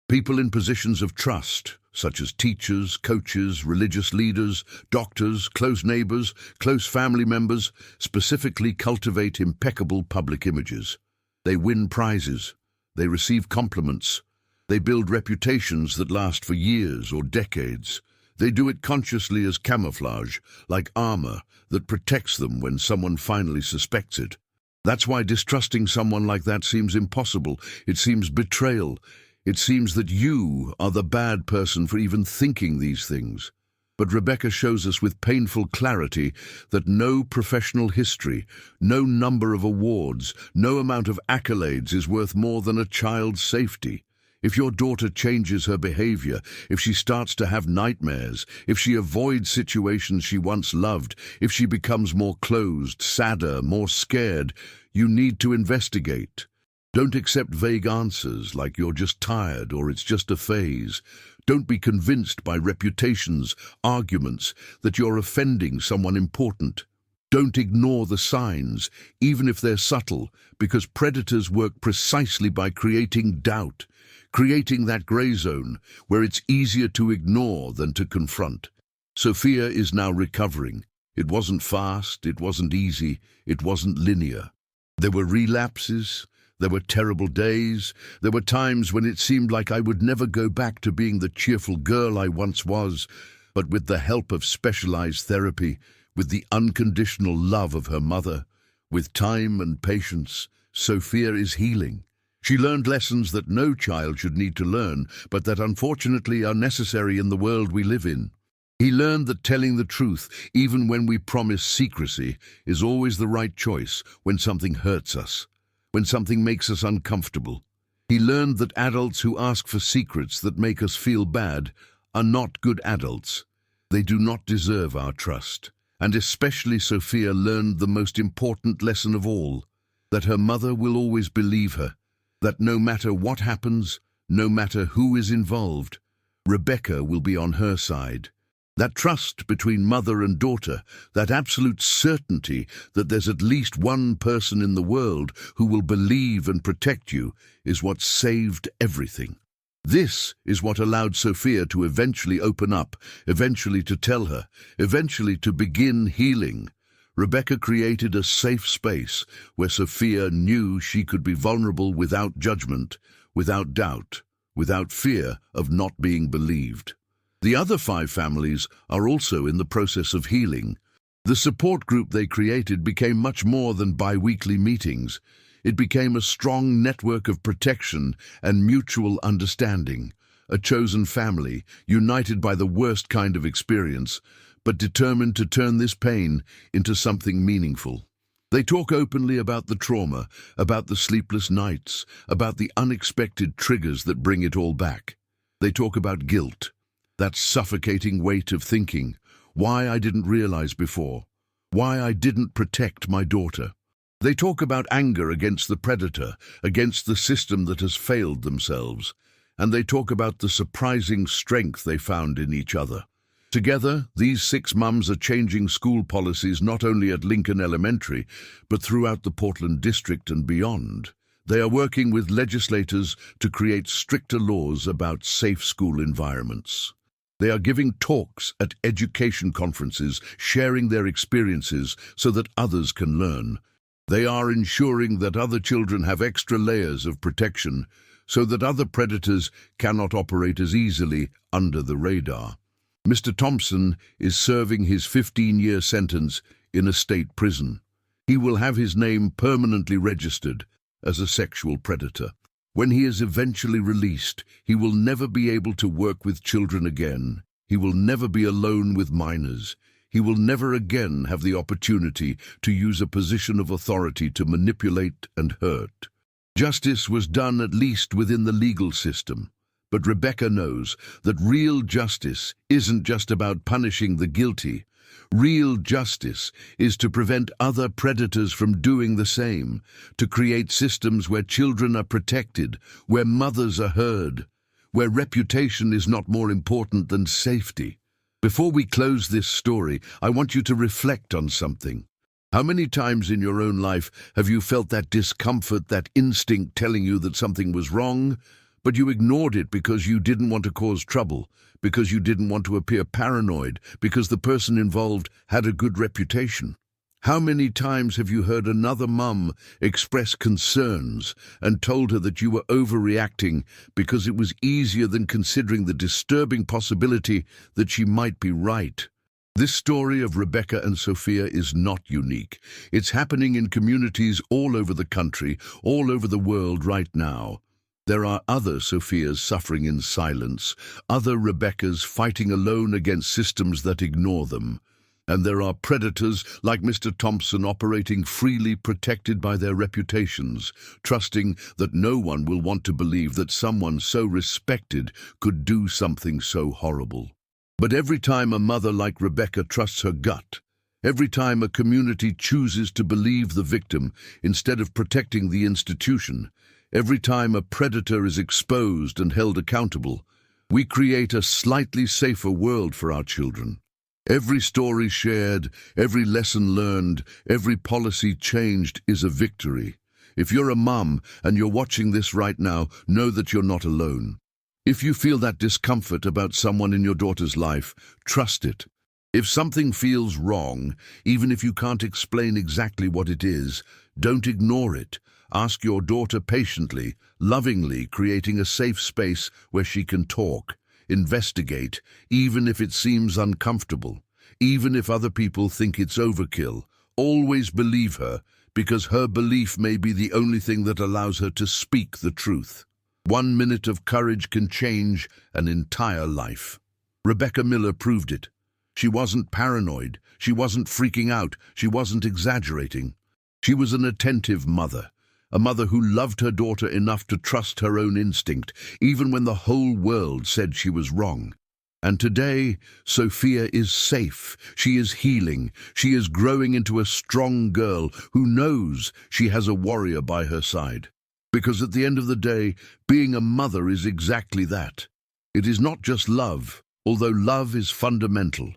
People in positions of trust, such as teachers, coaches, religious leaders, doctors, close neighbors, close family members, specifically cultivate impeccable public images. They win prizes. They receive compliments. They build reputations that last for years or decades. They do it consciously as camouflage, like armor that protects them when someone finally suspects it. That's why distrusting someone like that seems impossible. It seems betrayal. It seems that you are the bad person for even thinking these things. But Rebecca shows us with painful clarity that no professional history, no number of awards, no amount of accolades is worth more than a child's safety. If your daughter changes her behavior, if she starts to have nightmares, if she avoids situations she once loved, if she becomes more closed, sadder, more scared, you need to investigate. Don't accept vague answers like you're just tired or it's just a phase. Don't be convinced by reputations, arguments, that you're offending someone important. Don't ignore the signs, even if they're subtle, because predators work precisely by creating doubt, creating that gray zone where it's easier to ignore than to confront. Sophia is now recovering. It wasn't fast, it wasn't easy, it wasn't linear. There were relapses. There were terrible days. There were times when it seemed like I would never go back to being the cheerful girl I once was. But with the help of specialized therapy, with the unconditional love of her mother, with time and patience, Sophia is healing. She learned lessons that no child should need to learn, but that unfortunately are necessary in the world we live in. He learned that telling the truth, even when we promise secrecy, is always the right choice when something hurts us, when something makes us uncomfortable. He learned that adults who ask for secrets that make us feel bad are not good adults. They do not deserve our trust. And especially Sophia learned the most important lesson of all, that her mother will always believe her, that no matter what happens, no matter who is involved, Rebecca will be on her side. That trust between mother and daughter, that absolute certainty that there's at least one person in the world who will believe and protect you, is what saved everything. This is what allowed Sophia to eventually open up, eventually to tell her, eventually to begin healing. Rebecca created a safe space where Sophia knew she could be vulnerable without judgment, without doubt, without fear of not being believed. The other 5 families are also in the process of healing. The support group they created became much more than bi-weekly meetings. It became a strong network of protection and mutual understanding, a chosen family, united by the worst kind of experience, but determined to turn this pain into something meaningful. They talk openly about the trauma, about the sleepless nights, about the unexpected triggers that bring it all back. They talk about guilt, that suffocating weight of thinking, why I didn't realize before, why I didn't protect my daughter. They talk about anger against the predator, against the system that has failed themselves, and they talk about the surprising strength they found in each other. Together, these 6 mums are changing school policies not only at Lincoln Elementary, but throughout the Portland district and beyond. They are working with legislators to create stricter laws about safe school environments. They are giving talks at education conferences, sharing their experiences so that others can learn. They are ensuring that other children have extra layers of protection so that other predators cannot operate as easily under the radar. Mr. Thompson is serving his 15-year sentence in a state prison. He will have his name permanently registered as a sexual predator. When he is eventually released, he will never be able to work with children again. He will never be alone with minors. He will never again have the opportunity to use a position of authority to manipulate and hurt. Justice was done at least within the legal system, But Rebecca knows that real justice isn't just about punishing the guilty. Real justice is to prevent other predators from doing the same, to create systems where children are protected, where mothers are heard, where reputation is not more important than safety. Before we close this story, I want you to reflect on something. How many times in your own life have you felt that discomfort, that instinct telling you that something was wrong, but you ignored it because you didn't want to cause trouble, because you didn't want to appear paranoid, because the person involved had a good reputation? How many times have you heard another mum express concerns and told her that you were overreacting because it was easier than considering the disturbing possibility that she might be right? This story of Rebecca and Sophia is not unique. It's happening in communities all over the country, all over the world right now. There are other Sophias suffering in silence, other Rebeccas fighting alone against systems that ignore them. And there are predators like Mr. Thompson operating freely, protected by their reputations, trusting that no one will want to believe that someone so respected could do something so horrible. But every time a mother like Rebecca trusts her gut, every time a community chooses to believe the victim instead of protecting the institution, every time a predator is exposed and held accountable, we create a slightly safer world for our children. Every story shared, every lesson learned, every policy changed is a victory. If you're a mum and you're watching this right now, know that you're not alone. If you feel that discomfort about someone in your daughter's life, trust it. If something feels wrong, even if you can't explain exactly what it is, don't ignore it. Ask your daughter patiently, lovingly, creating a safe space where she can talk. Investigate, even if it seems uncomfortable, even if other people think it's overkill. Always believe her, because her belief may be the only thing that allows her to speak the truth. 1 minute of courage can change an entire life. Rebecca Miller proved it. She wasn't paranoid, she wasn't freaking out, she wasn't exaggerating. She was an attentive mother. A mother who loved her daughter enough to trust her own instinct, even when the whole world said she was wrong. And today, Sophia is safe. She is healing. She is growing into a strong girl who knows she has a warrior by her side. Because at the end of the day, being a mother is exactly that. It is not just love, although love is fundamental.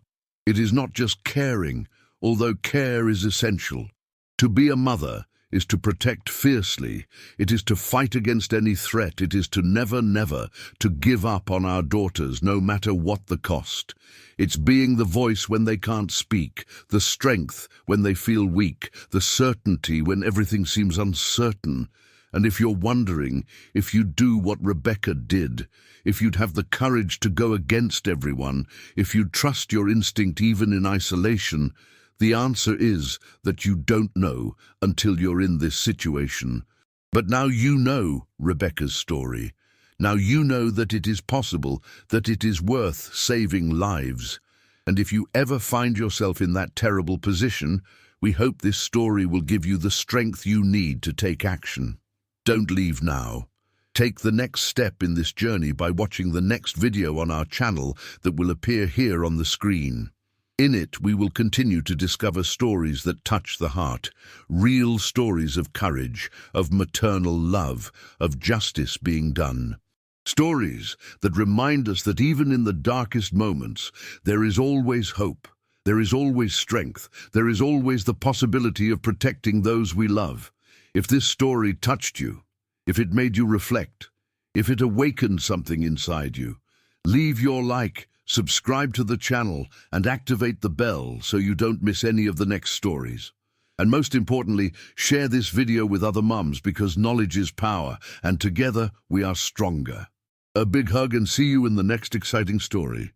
It is not just caring, although care is essential. To be a mother is to protect fiercely. It is to fight against any threat. It is to never to give up on our daughters, no matter what the cost. It's being the voice when they can't speak, the strength when they feel weak, the certainty when everything seems uncertain. And if you're wondering if you'd do what Rebecca did, if you'd have the courage to go against everyone, if you'd trust your instinct even in isolation, the answer is that you don't know until you're in this situation. But now you know Rebecca's story. Now you know that it is possible, that it is worth saving lives. And if you ever find yourself in that terrible position, we hope this story will give you the strength you need to take action. Don't leave now. Take the next step in this journey by watching the next video on our channel that will appear here on the screen. In it, we will continue to discover stories that touch the heart, real stories of courage, of maternal love, of justice being done. Stories that remind us that even in the darkest moments, there is always hope, there is always strength, there is always the possibility of protecting those we love. If this story touched you, if it made you reflect, if it awakened something inside you, leave your like, subscribe to the channel, and activate the bell so you don't miss any of the next stories. And most importantly, share this video with other mums because knowledge is power, and together we are stronger. A big hug and see you in the next exciting story.